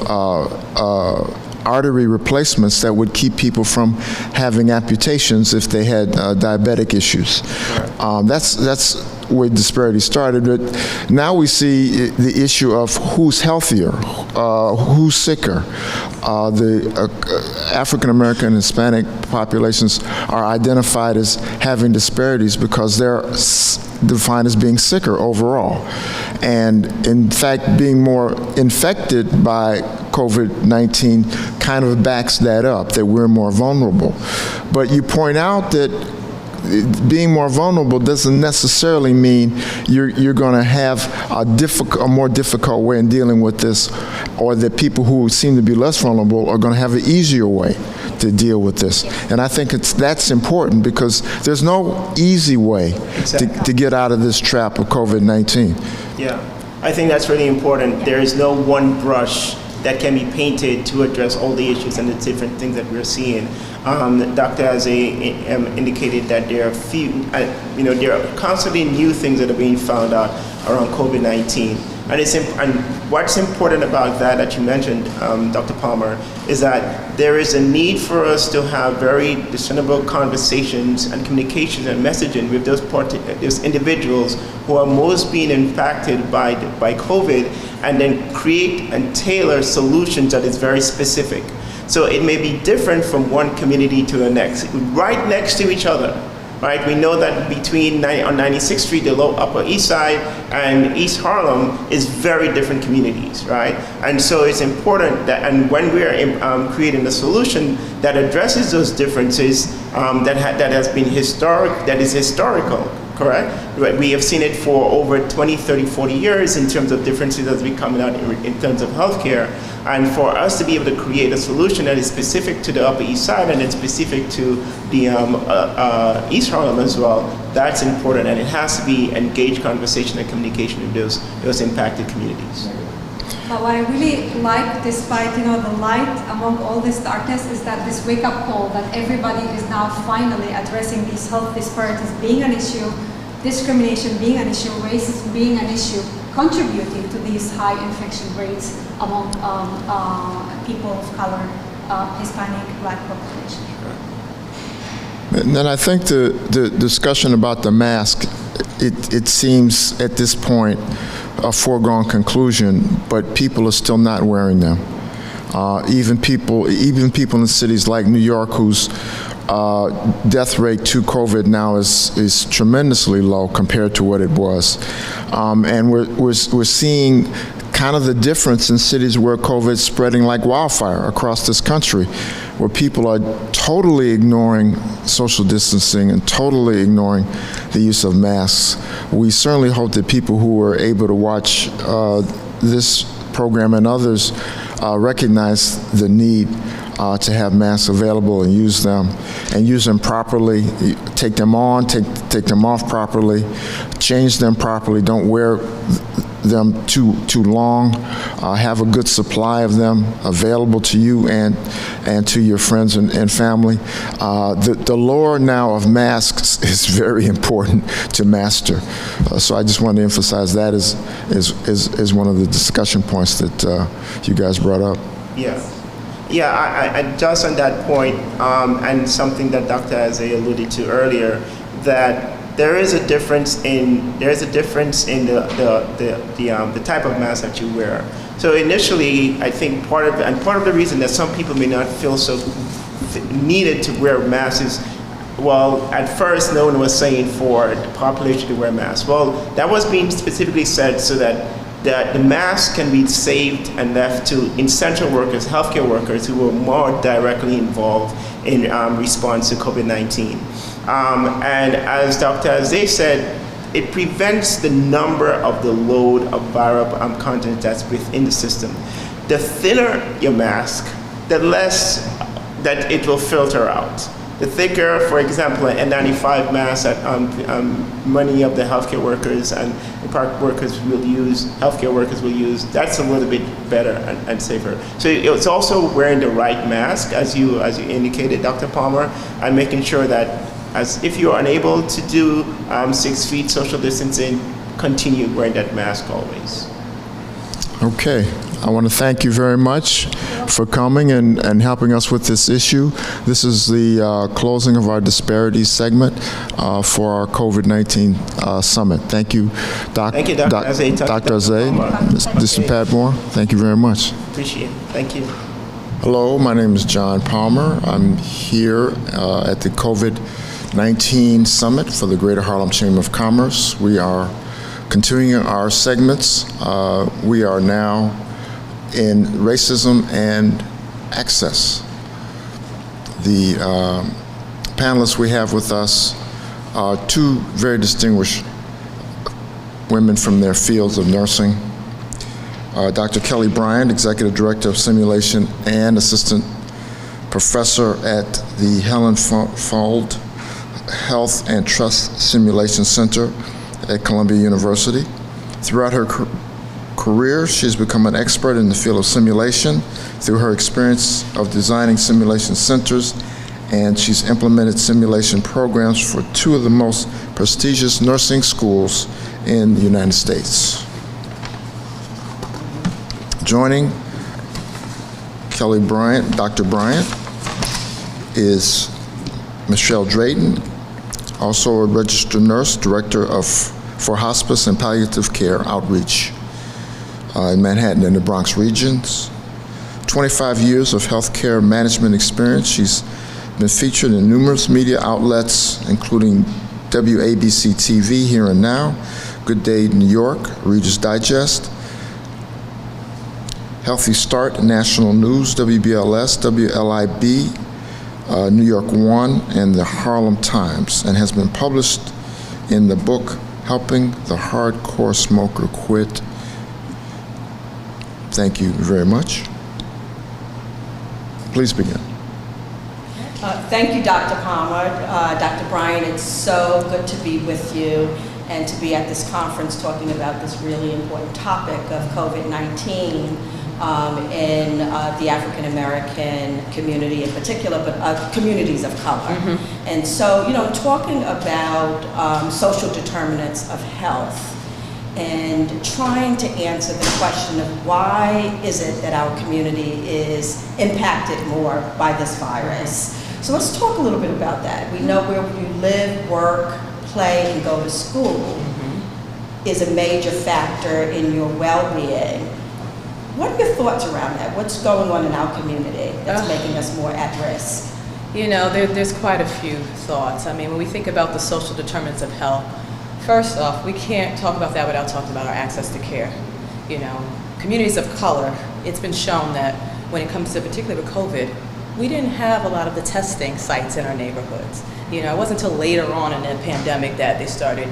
artery replacements that would keep people from having amputations if they had diabetic issues. That's where disparity started. But now we see the issue of who's healthier, who's sicker. The African American and Hispanic populations are identified as having disparities because they're defined as being sicker overall. And in fact, being more infected by COVID-19 kind of backs that up, that we're more vulnerable. But you point out that being more vulnerable doesn't necessarily mean you're going to have a more difficult way in dealing with this, or that people who seem to be less vulnerable are going to have an easier way to deal with this. And I think that's important, because there's no easy way to get out of this trap of COVID-19. Yeah, I think that's really important. There is no one brush that can be painted to address all the issues and the different things that we're seeing. Dr. Aze indicated that there are there are constantly new things that are being found out around COVID-19. And what's important about that you mentioned, Dr. Palmer, is that there is a need for us to have very discernible conversations and communication and messaging with those individuals who are most being impacted by COVID, and then create and tailor solutions that is very specific. So it may be different from one community to the next, right next to each other. Right, we know that between on 96th Street, the Upper East Side, and East Harlem is very different communities, right? And so it's important that, and when we are creating a solution that addresses those differences, that is historical, correct? Right? We have seen it for over 20, 30, 40 years in terms of differences that's been coming out in terms of healthcare. And for us to be able to create a solution that is specific to the Upper East Side and then specific to the East Harlem as well, that's important, and it has to be engaged conversation and communication with those impacted communities. But what I really like, despite the light among all this darkness, is that this wake-up call that everybody is now finally addressing these health disparities being an issue, discrimination being an issue, racism being an issue, contributing to these high infection rates among people of color, Hispanic, Black population. And then I think the discussion about the mask, it seems at this point a foregone conclusion, but people are still not wearing them. Even people in cities like New York, whose death rate to COVID now is tremendously low compared to what it was, and we're seeing kind of the difference in cities where COVID's spreading like wildfire across this country, where people are totally ignoring social distancing and totally ignoring the use of masks. We certainly hope that people who are able to watch this program and others recognize the need to have masks available and use them properly, take them on, take them off properly, change them properly, don't wear them too long, have a good supply of them available to you and to your friends and family. The lore now of masks is very important to master. So I just want to emphasize that is one of the discussion points that you guys brought up. Yeah, I just on that point, and something that Dr. Isaiah alluded to earlier, that there is a difference in the type of mask that you wear. So initially, I think part of the reason that some people may not feel so needed to wear masks is, well, at first no one was saying for the population to wear masks. Well, that was being specifically said so that the mask can be saved and left to essential workers, healthcare workers who were more directly involved in response to COVID-19. And as Dr. Azay said, it prevents the number of the load of viral content that's within the system. The thinner your mask, the less that it will filter out. The thicker, for example, an N95 mask that many of the healthcare workers and healthcare workers will use, that's a little bit better and safer. So it's also wearing the right mask, as you indicated, Dr. Palmer, and making sure that if you're unable to do 6 feet social distancing, continue wearing that mask always. Okay. I want to thank you very much for coming and helping us with this issue. This is the closing of our Disparities segment for our COVID-19 summit. Thank you, Thank you, Dr. Azay. Dr. Azay, Mr. Padmore. Thank you very much. Appreciate it. Thank you. Hello, my name is John Palmer. I'm here at the COVID-19 summit for the Greater Harlem Chamber of Commerce. We are continuing our segments. We are now in racism and access. The panelists we have with us are two very distinguished women from their fields of nursing. Dr. Kelly Bryant, Executive Director of Simulation and Assistant Professor at the Helen Fuld Health and Trust Simulation Center at Columbia University. Throughout her career, she's become an expert in the field of simulation through her experience of designing simulation centers, and she's implemented simulation programs for two of the most prestigious nursing schools in the United States. Joining Kelly Bryant, Dr. Bryant, is Michelle Drayton, also a registered nurse, director for hospice and palliative care outreach in Manhattan and the Bronx regions. 25 years of healthcare management experience. She's been featured in numerous media outlets, including WABC TV, Here and Now, Good Day New York, Reader's Digest, Healthy Start, National News, WBLS, WLIB, New York One, and the Harlem Times, and has been published in the book, Helping the Hardcore Smoker Quit. Thank you very much. Please begin. Thank you, Dr. Palmer. Dr. Bryant, it's so good to be with you and to be at this conference talking about this really important topic of COVID-19 in the African American community in particular, but communities of color. Mm-hmm. And so, talking about social determinants of health and trying to answer the question of why is it that our community is impacted more by this virus. So let's talk a little bit about that. We know where you live, work, play, and go to school is a major factor in your well-being. What are your thoughts around that? What's going on in our community that's making us more at risk? There's quite a few thoughts. I mean, when we think about the social determinants of health, first off, we can't talk about that without talking about our access to care. Communities of color, it's been shown that when it comes to particularly with COVID, we didn't have a lot of the testing sites in our neighborhoods. It wasn't until later on in the pandemic that they started,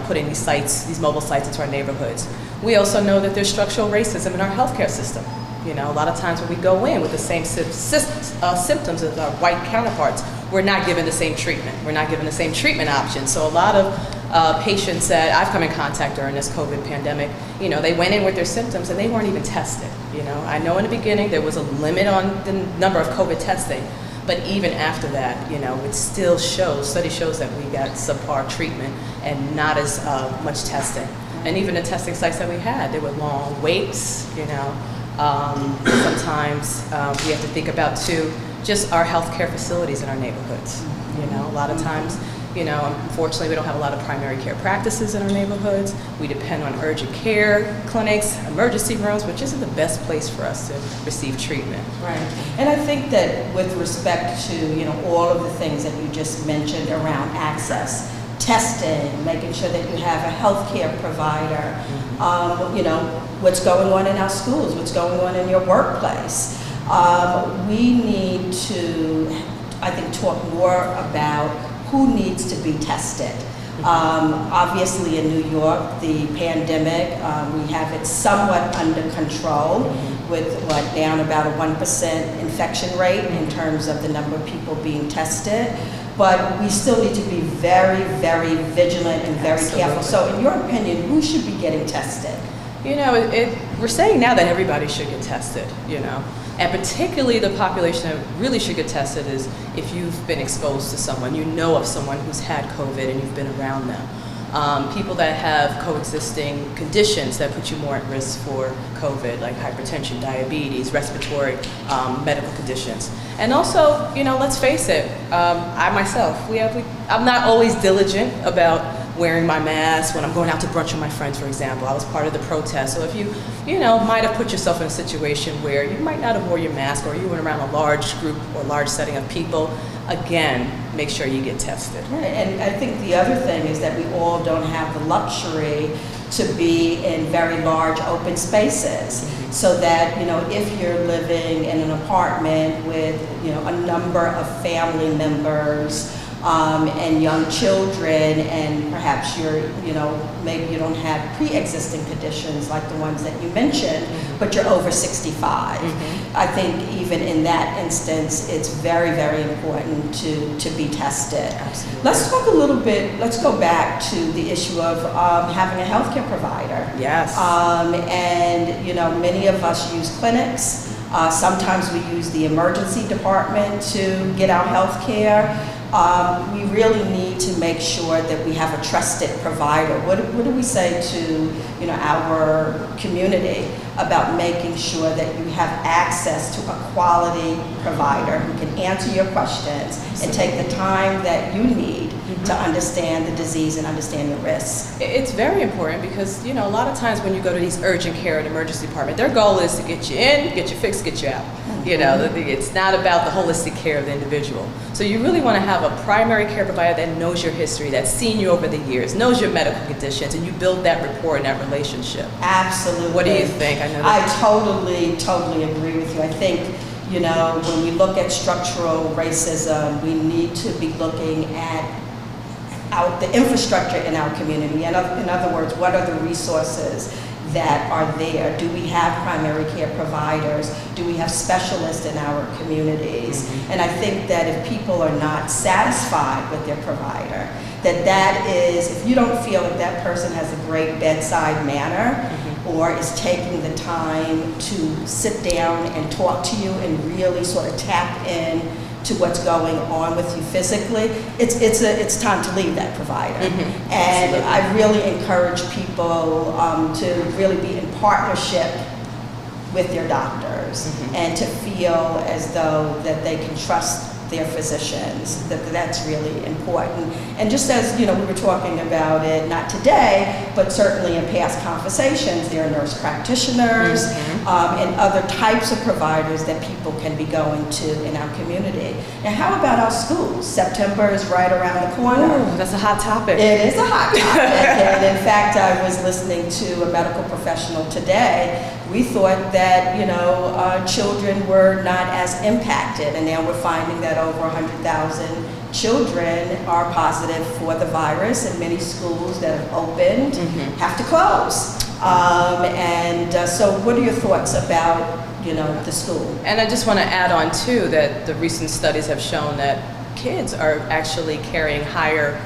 putting these mobile sites into our neighborhoods. We also know that there's structural racism in our healthcare system. A lot of times when we go in with the same symptoms as our white counterparts, we're not given the same treatment. We're not given the same treatment options. So a lot of patients that I've come in contact during this COVID pandemic, they went in with their symptoms and they weren't even tested. I know in the beginning there was a limit on the number of COVID testing, but even after that, it still study shows that we got subpar treatment and not as much testing. And even the testing sites that we had, there were long waits, Sometimes we have to think about too, just our healthcare facilities in our neighborhoods. A lot of times, unfortunately we don't have a lot of primary care practices in our neighborhoods. We depend on urgent care clinics, emergency rooms, which isn't the best place for us to receive treatment. Right. And I think that with respect to, all of the things that you just mentioned around access, testing, making sure that you have a healthcare provider, what's going on in our schools, what's going on in your workplace. We need to, I think, talk more about who needs to be tested. Obviously in New York, the pandemic, we have it somewhat under control with down about a 1% infection rate in terms of the number of people being tested. But we still need to be very, very vigilant and very careful. So in your opinion, who should be getting tested? We're saying now that everybody should get tested, and particularly the population that really should get tested is if you've been exposed to someone, of someone who's had COVID and you've been around them. People that have coexisting conditions that put you more at risk for COVID, like hypertension, diabetes, respiratory medical conditions. And also, let's face it, I myself, I'm not always diligent about wearing my mask when I'm going out to brunch with my friends, for example. I was part of the protest. So if you might have put yourself in a situation where you might not have wore your mask or you went around a large group or large setting of people, again, make sure you get tested. Right. And I think the other thing is that we all don't have the luxury to be in very large open spaces. So that, if you're living in an apartment with, a number of family members, and young children, and perhaps maybe you don't have pre-existing conditions like the ones that you mentioned, but you're over 65. I think even in that instance, it's very, very important to be tested. Absolutely. Let's go back to the issue of having a healthcare provider. Yes. And many of us use clinics. Sometimes we use the emergency department to get our health care. We really need need to make sure that we have a trusted provider. What do we say to our community about making sure that you have access to a quality provider who can answer your questions and take the time that you need to understand the disease and understand the risks? It's very important because, a lot of times when you go to these urgent care and emergency department, their goal is to get you in, get you fixed, get you out. It's not about the holistic care of the individual. So you really want to have a primary care provider that knows your history, that's seen you over the years, knows your medical conditions, and you build that rapport and that relationship. Absolutely. What do you think? I totally agree with you. I think, when we look at structural racism, we need to be looking at the infrastructure in our community. In other words, what are the resources that are there? Do we have primary care providers? Do we have specialists in our communities? And I think that if people are not satisfied with their provider, that is, if you don't feel that that person has a great bedside manner or is taking the time to sit down and talk to you and really sort of tap in to what's going on with you physically, it's time to leave that provider. And absolutely. I really encourage people to really be in partnership with their doctors and to feel as though that they can trust their physicians, that's really important. And just as we were talking about it, not today, but certainly in past conversations, there are nurse practitioners and other types of providers that people can be going to in our community. And how about our schools? September is right around the corner. Ooh, that's a hot topic. It is a hot topic. And in fact, I was listening to a medical professional today. We thought that, children were not as impacted, and now we're finding that over 100,000 children are positive for the virus, and many schools that have opened have to close. So what are your thoughts about, the school? And I just want to add on, too, that the recent studies have shown that kids are actually carrying higher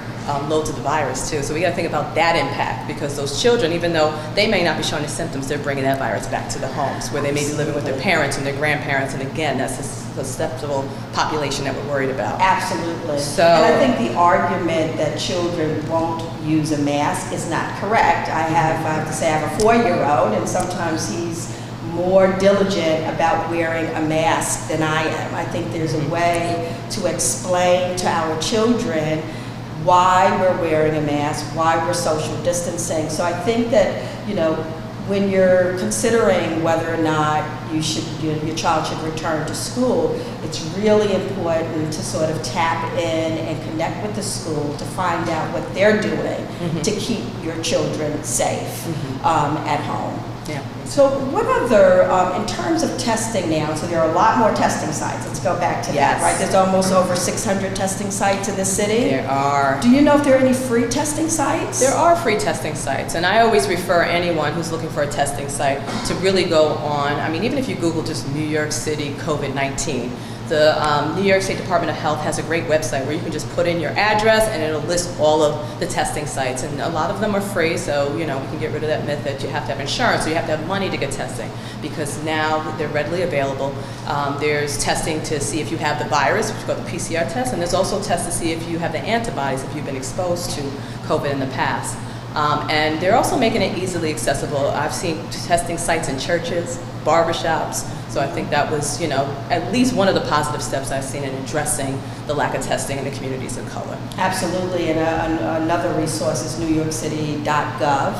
loads of the virus too. So we got to think about that impact, because those children, even though they may not be showing the symptoms, they're bringing that virus back to the homes where they may be living with their parents and their grandparents. And again, that's a susceptible population that we're worried about. Absolutely. So, and I think the argument that children won't use a mask is not correct. I have to say I have a 4-year-old, and sometimes he's more diligent about wearing a mask than I am. I think there's a way to explain to our children why we're wearing a mask, why we're social distancing. So I think that, when you're considering whether or not your child should return to school, it's really important to sort of tap in and connect with the school to find out what they're doing to keep your children safe at home. Yeah. So what other, in terms of testing now, so there are a lot more testing sites. Let's go back to that, right? There's almost over 600 testing sites in the city. There are. Do you know if there are any free testing sites? There are free testing sites, and I always refer anyone who's looking for a testing site to really go on. I mean, even if you Google just New York City COVID-19, the New York State Department of Health has a great website where you can just put in your address and it'll list all of the testing sites. And a lot of them are free, so we can get rid of that myth that you have to have insurance or you have to have money to get testing, because now they're readily available. There's testing to see if you have the virus, which is called the PCR test, and there's also tests to see if you have the antibodies, if you've been exposed to COVID in the past. And they're also making it easily accessible. I've seen testing sites in churches, barbershops. So I think that was, at least one of the positive steps I've seen in addressing the lack of testing in the communities of color. Absolutely, and another resource is newyorkcity.gov.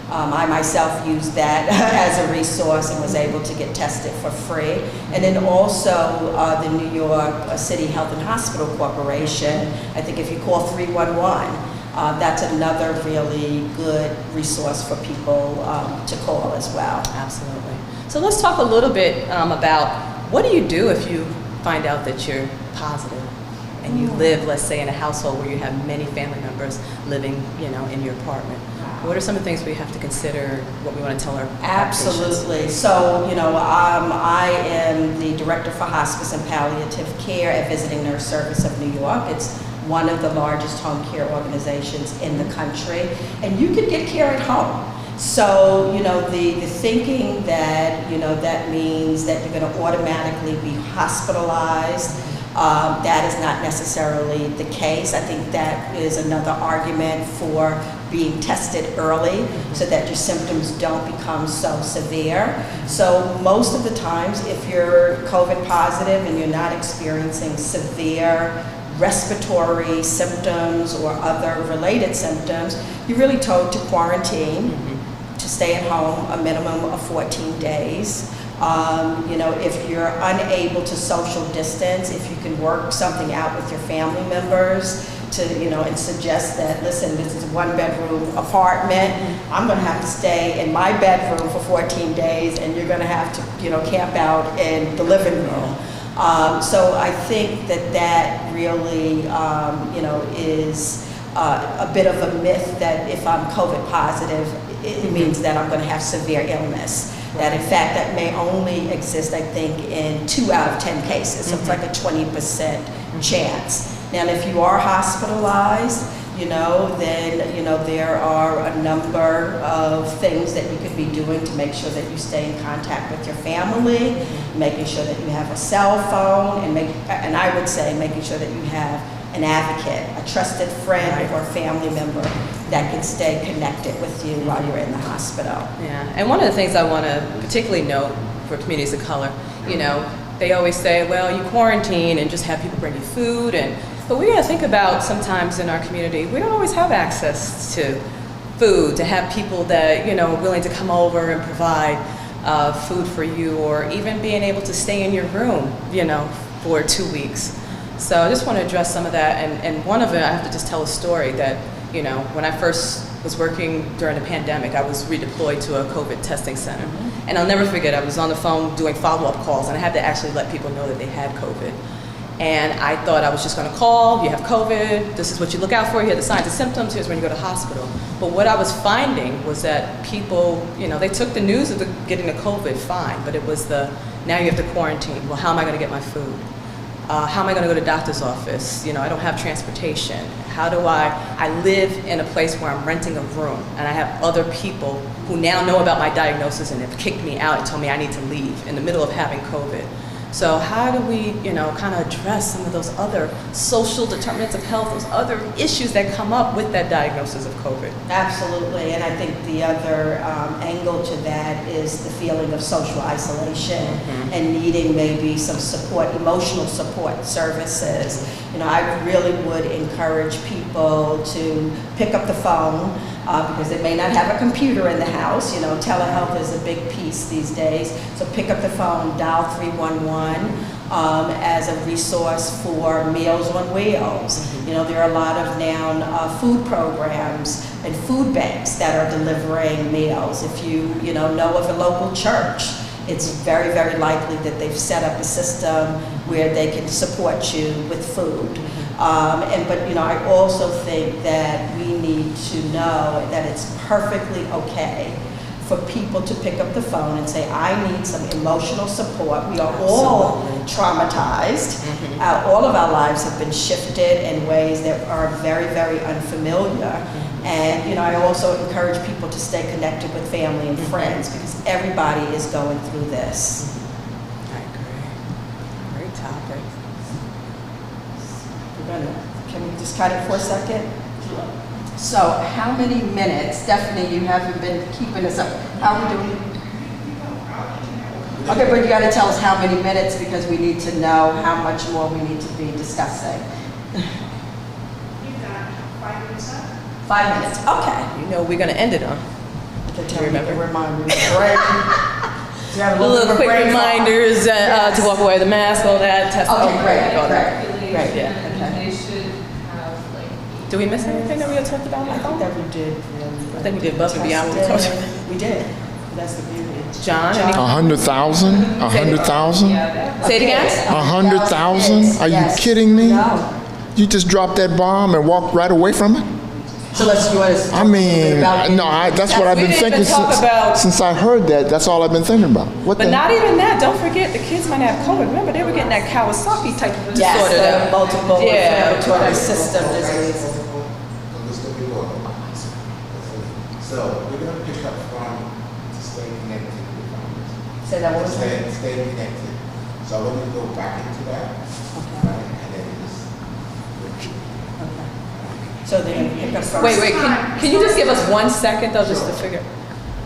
I myself used that as a resource and was able to get tested for free. And then also the New York City Health and Hospital Corporation, I think if you call 311, that's another really good resource for people to call as well. Absolutely. So let's talk a little bit about what do you do if you find out that you're positive and you live, let's say, in a household where you have many family members living, in your apartment. What are some of the things we have to consider, what we want to tell our Absolutely. patients? So, I am the Director for Hospice and Palliative Care at Visiting Nurse Service of New York. It's one of the largest home care organizations in the country, and you can get care at home. So, the thinking that, that means that you're going to automatically be hospitalized That is not necessarily the case. I think that is another argument for being tested early so that your symptoms don't become so severe. So most of the times, if you're COVID positive and you're not experiencing severe respiratory symptoms or other related symptoms, you're really told to quarantine, to stay at home a minimum of 14 days. You know, if you're unable to social distance, if you can work something out with your family members to, you know, and suggest that, listen, this is a 1-bedroom apartment, I'm gonna have to stay in my bedroom for 14 days and you're gonna have to, you know, camp out in the living room. So I think that that really, you know, is a bit of a myth that if I'm COVID positive, it means that I'm gonna have severe illness. That in fact, that may only exist, I think, in 2 out of 10 cases. So it's like a 20% chance. Now, if you are hospitalized, you know, then, you know, there are a number of things that you could be doing to make sure that you stay in contact with your family, making sure that you have a cell phone, and I would say making sure that you have an advocate, a trusted friend or family member that can stay connected with you while you're in the hospital. Yeah, and one of the things I want to particularly note for communities of color, you know, they always say, well, you quarantine and just have people bring you food, but we got to think about sometimes in our community, we don't always have access to food, to have people that, you know, are willing to come over and provide food for you, or even being able to stay in your room, you know, for 2 weeks. So I just want to address some of that, and one of it, I have to just tell a story that, you know, when I first was working during the pandemic, I was redeployed to a COVID testing center. And I'll never forget, I was on the phone doing follow-up calls, and I had to actually let people know that they had COVID. And I thought I was just going to call, you have COVID, this is what you look out for, you have the signs and symptoms, here's when you go to hospital. But what I was finding was that people, you know, they took the news of getting the COVID fine, but it was now you have to quarantine. Well, how am I going to get my food? How am I going to go to the doctor's office? You know, I don't have transportation. How do I live in a place where I'm renting a room and I have other people who now know about my diagnosis and have kicked me out and told me I need to leave in the middle of having COVID. So how do we, you know, kind of address some of those other social determinants of health, those other issues that come up with that diagnosis of COVID? Absolutely, and I think the other angle to that is the feeling of social isolation and needing maybe some support, emotional support services. You know, I really would encourage people to pick up the phone because they may not have a computer in the house. You know, telehealth is a big piece these days. So pick up the phone, dial 311 as a resource for Meals on Wheels. You know, there are a lot of now food programs and food banks that are delivering meals. If you know of a local church, it's very, very likely that they've set up a system where they can support you with food. But you know, I also think that we need to know that it's perfectly okay for people to pick up the phone and say, I need some emotional support. We are all traumatized. All of our lives have been shifted in ways that are very, very unfamiliar. And you know, I also encourage people to stay connected with family and friends because everybody is going through this. I agree. Great topic. Can we just cut it for a second? So how many minutes, Stephanie, you haven't been keeping us up. How are we doing? Okay, but you gotta tell us how many minutes because we need to know how much more we need to be discussing. You've got 5 minutes up. 5 minutes, okay. You know we're going to end it on. Remember? Remind me. Little quick reminders to walk away, the mask, all that, test. Okay, great, all that. Right, yeah. And they should have Did we miss anything that we had talked about? I think that we did. I think we did above and beyond what we talked about. We did. That's the beauty. John, any 100,000? 100,000? Say it again? 100,000? Are you kidding me? No. You just dropped that bomb and walked right away from it? So let's do it. I mean, that's what I've been thinking since I heard that. That's all I've been thinking about. But not even that. Don't forget, the kids might have COVID. Remember, they were getting that Kawasaki type of disorder. Yes, multiple inflammatory system disease. So we're going to pick up from stay connected with families. Say that one more time. Stay connected. So I want to go back into that. Okay. Right? So they're going to pick up from... Wait, can you just give us 1 second though, just to figure?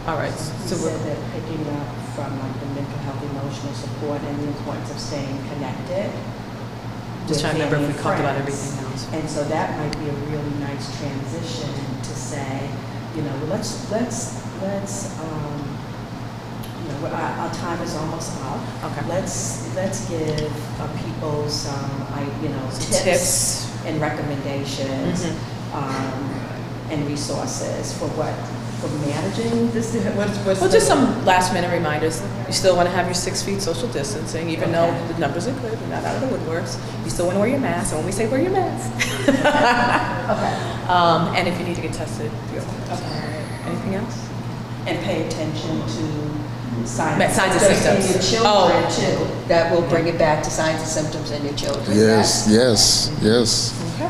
All right, So so we're, they're picking up from like the mental health, emotional support, and the importance of staying connected. just trying to remember if we talked about friends. everything else. And so that might be a really nice transition to say, you know, let's our time is almost up. Okay. Let's give people some, Some tips. and recommendations and resources for managing this. Well, just some last minute reminders. You still want to have your 6 feet social distancing, even though the numbers are good, you're not out of the woodworks. You still want to wear your mask, and when we say wear your mask. And if you need to get tested, do it. Anything else? And pay attention to signs and symptoms. In your children too. That will bring it back to signs and symptoms in your children. Yes, yes, yes. Okay.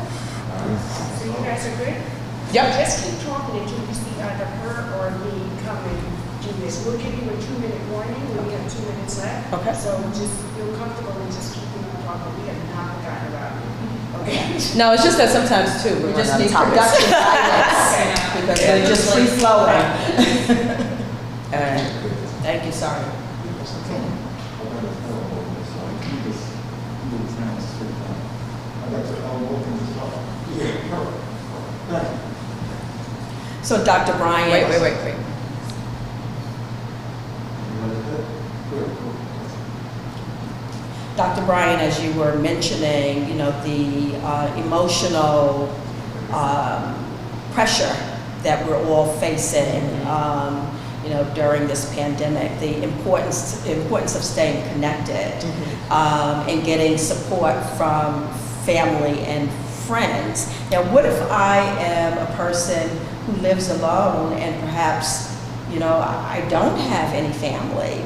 So you guys are good? Yep. Just keep talking until you see either her or me come and do this. We'll give you a 2-minute warning when we have 2 minutes left. Okay. So just feel comfortable and just keep on talking. We have not forgotten about you. Okay? No, it's just that sometimes too, we We just run out of need topics. production highlights. Because They're just free flowing. All right. Thank you, sorry. So Dr. Bryan. Wait. Dr. Bryan, as you were mentioning, you know, the emotional pressure that we're all facing, you know, during this pandemic, the importance of staying connected and getting support from family and friends. Now, what if I am a person who lives alone and perhaps, you know, I don't have any family?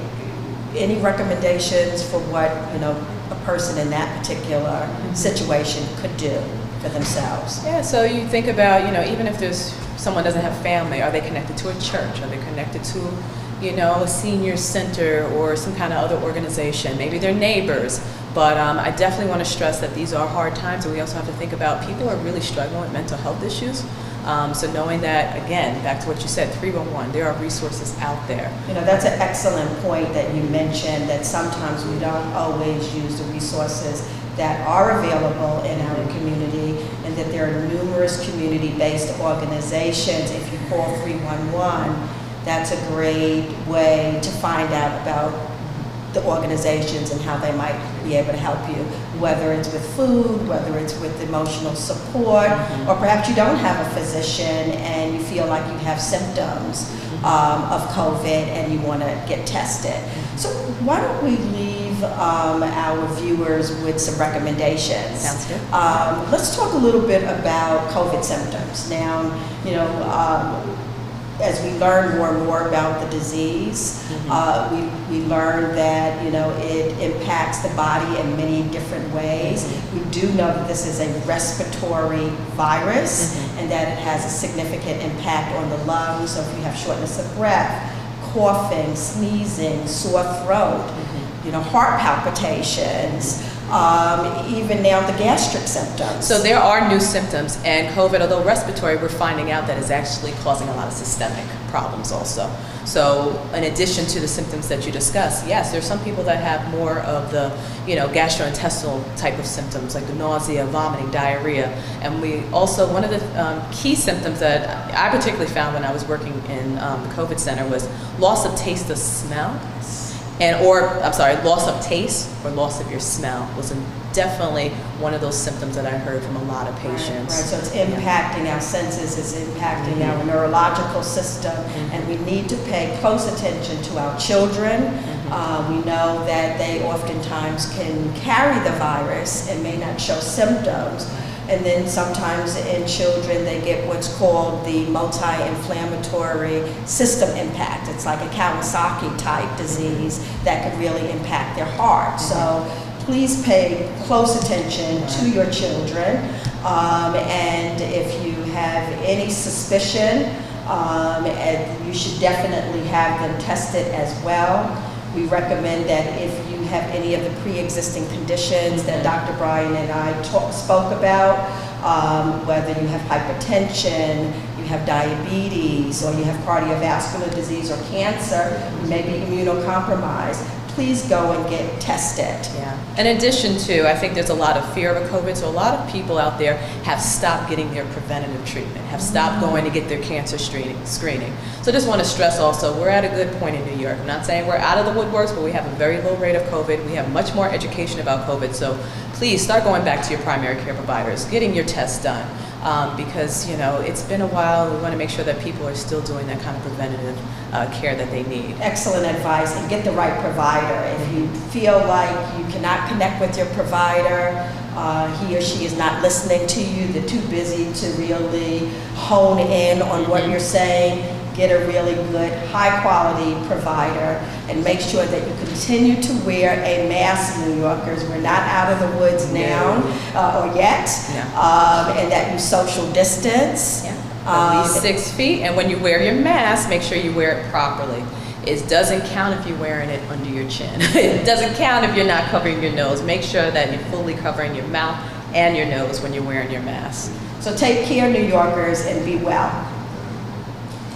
Any recommendations for what, you know, a person in that particular situation could do for themselves? Yeah, so you think about, you know, even if someone doesn't have family, are they connected to a church? Are they connected to, you know, a senior center or some kind of other organization? Maybe they're neighbors. But I definitely want to stress that these are hard times, and we also have to think about people are really struggling with mental health issues. So knowing that, again, back to what you said, 311, there are resources out there. You know, that's an excellent point that you mentioned, that sometimes we don't always use the resources that are available in our community, and that there are numerous community-based organizations. If you call 311, that's a great way to find out about the organizations and how they might be able to help you, whether it's with food, whether it's with emotional support, or perhaps you don't have a physician and you feel like you have symptoms of COVID and you want to get tested. So why don't we leave our viewers with some recommendations? Sounds good. Let's talk a little bit about COVID symptoms. Now, you know, as we learn more and more about the disease, we learn that, you know, it impacts the body in many different ways. We do know that this is a respiratory virus and that it has a significant impact on the lungs. So if you have shortness of breath, coughing, sneezing, sore throat, you know, heart palpitations, even now the gastric symptoms. So there are new symptoms, and COVID, although respiratory, we're finding out that is actually causing a lot of systemic problems also. So in addition to the symptoms that you discussed, yes, there's some people that have more of the, you know, gastrointestinal type of symptoms, like the nausea, vomiting, diarrhea. And we also, one of the key symptoms that I particularly found when I was working in the COVID center was loss of taste of smell. Loss of taste or loss of your smell was definitely one of those symptoms that I heard from a lot of patients. Right, so it's impacting our senses, it's impacting our neurological system, and we need to pay close attention to our children. We know that they oftentimes can carry the virus and may not show symptoms. And then sometimes in children, they get what's called the multi-inflammatory system impact. It's like a Kawasaki type disease that could really impact their heart. So please pay close attention to your children. And if you have any suspicion, you should definitely have them tested as well. We recommend that if you have any of the pre-existing conditions that Dr. Bryan and I spoke about, whether you have hypertension, you have diabetes, or you have cardiovascular disease or cancer, you may be immunocompromised, please go and get tested. Yeah. In addition to, I think there's a lot of fear of COVID, so a lot of people out there have stopped getting their preventative treatment, have stopped going to get their cancer screening. So I just want to stress also, we're at a good point in New York. I'm not saying we're out of the woodworks, but we have a very low rate of COVID. We have much more education about COVID, so please start going back to your primary care providers, getting your tests done. Because, you know, it's been a while. We want to make sure that people are still doing that kind of preventative care that they need. Excellent advice, and get the right provider. If you feel like you cannot connect with your provider, he or she is not listening to you, they're too busy to really hone in on what you're saying, get a really good, high-quality provider, and make sure that you continue to wear a mask, New Yorkers. We're not out of the woods now, or yet, and that you social distance. At least 6 feet, and when you wear your mask, make sure you wear it properly. It doesn't count if you're wearing it under your chin. It doesn't count if you're not covering your nose. Make sure that you're fully covering your mouth and your nose when you're wearing your mask. So take care, New Yorkers, and be well.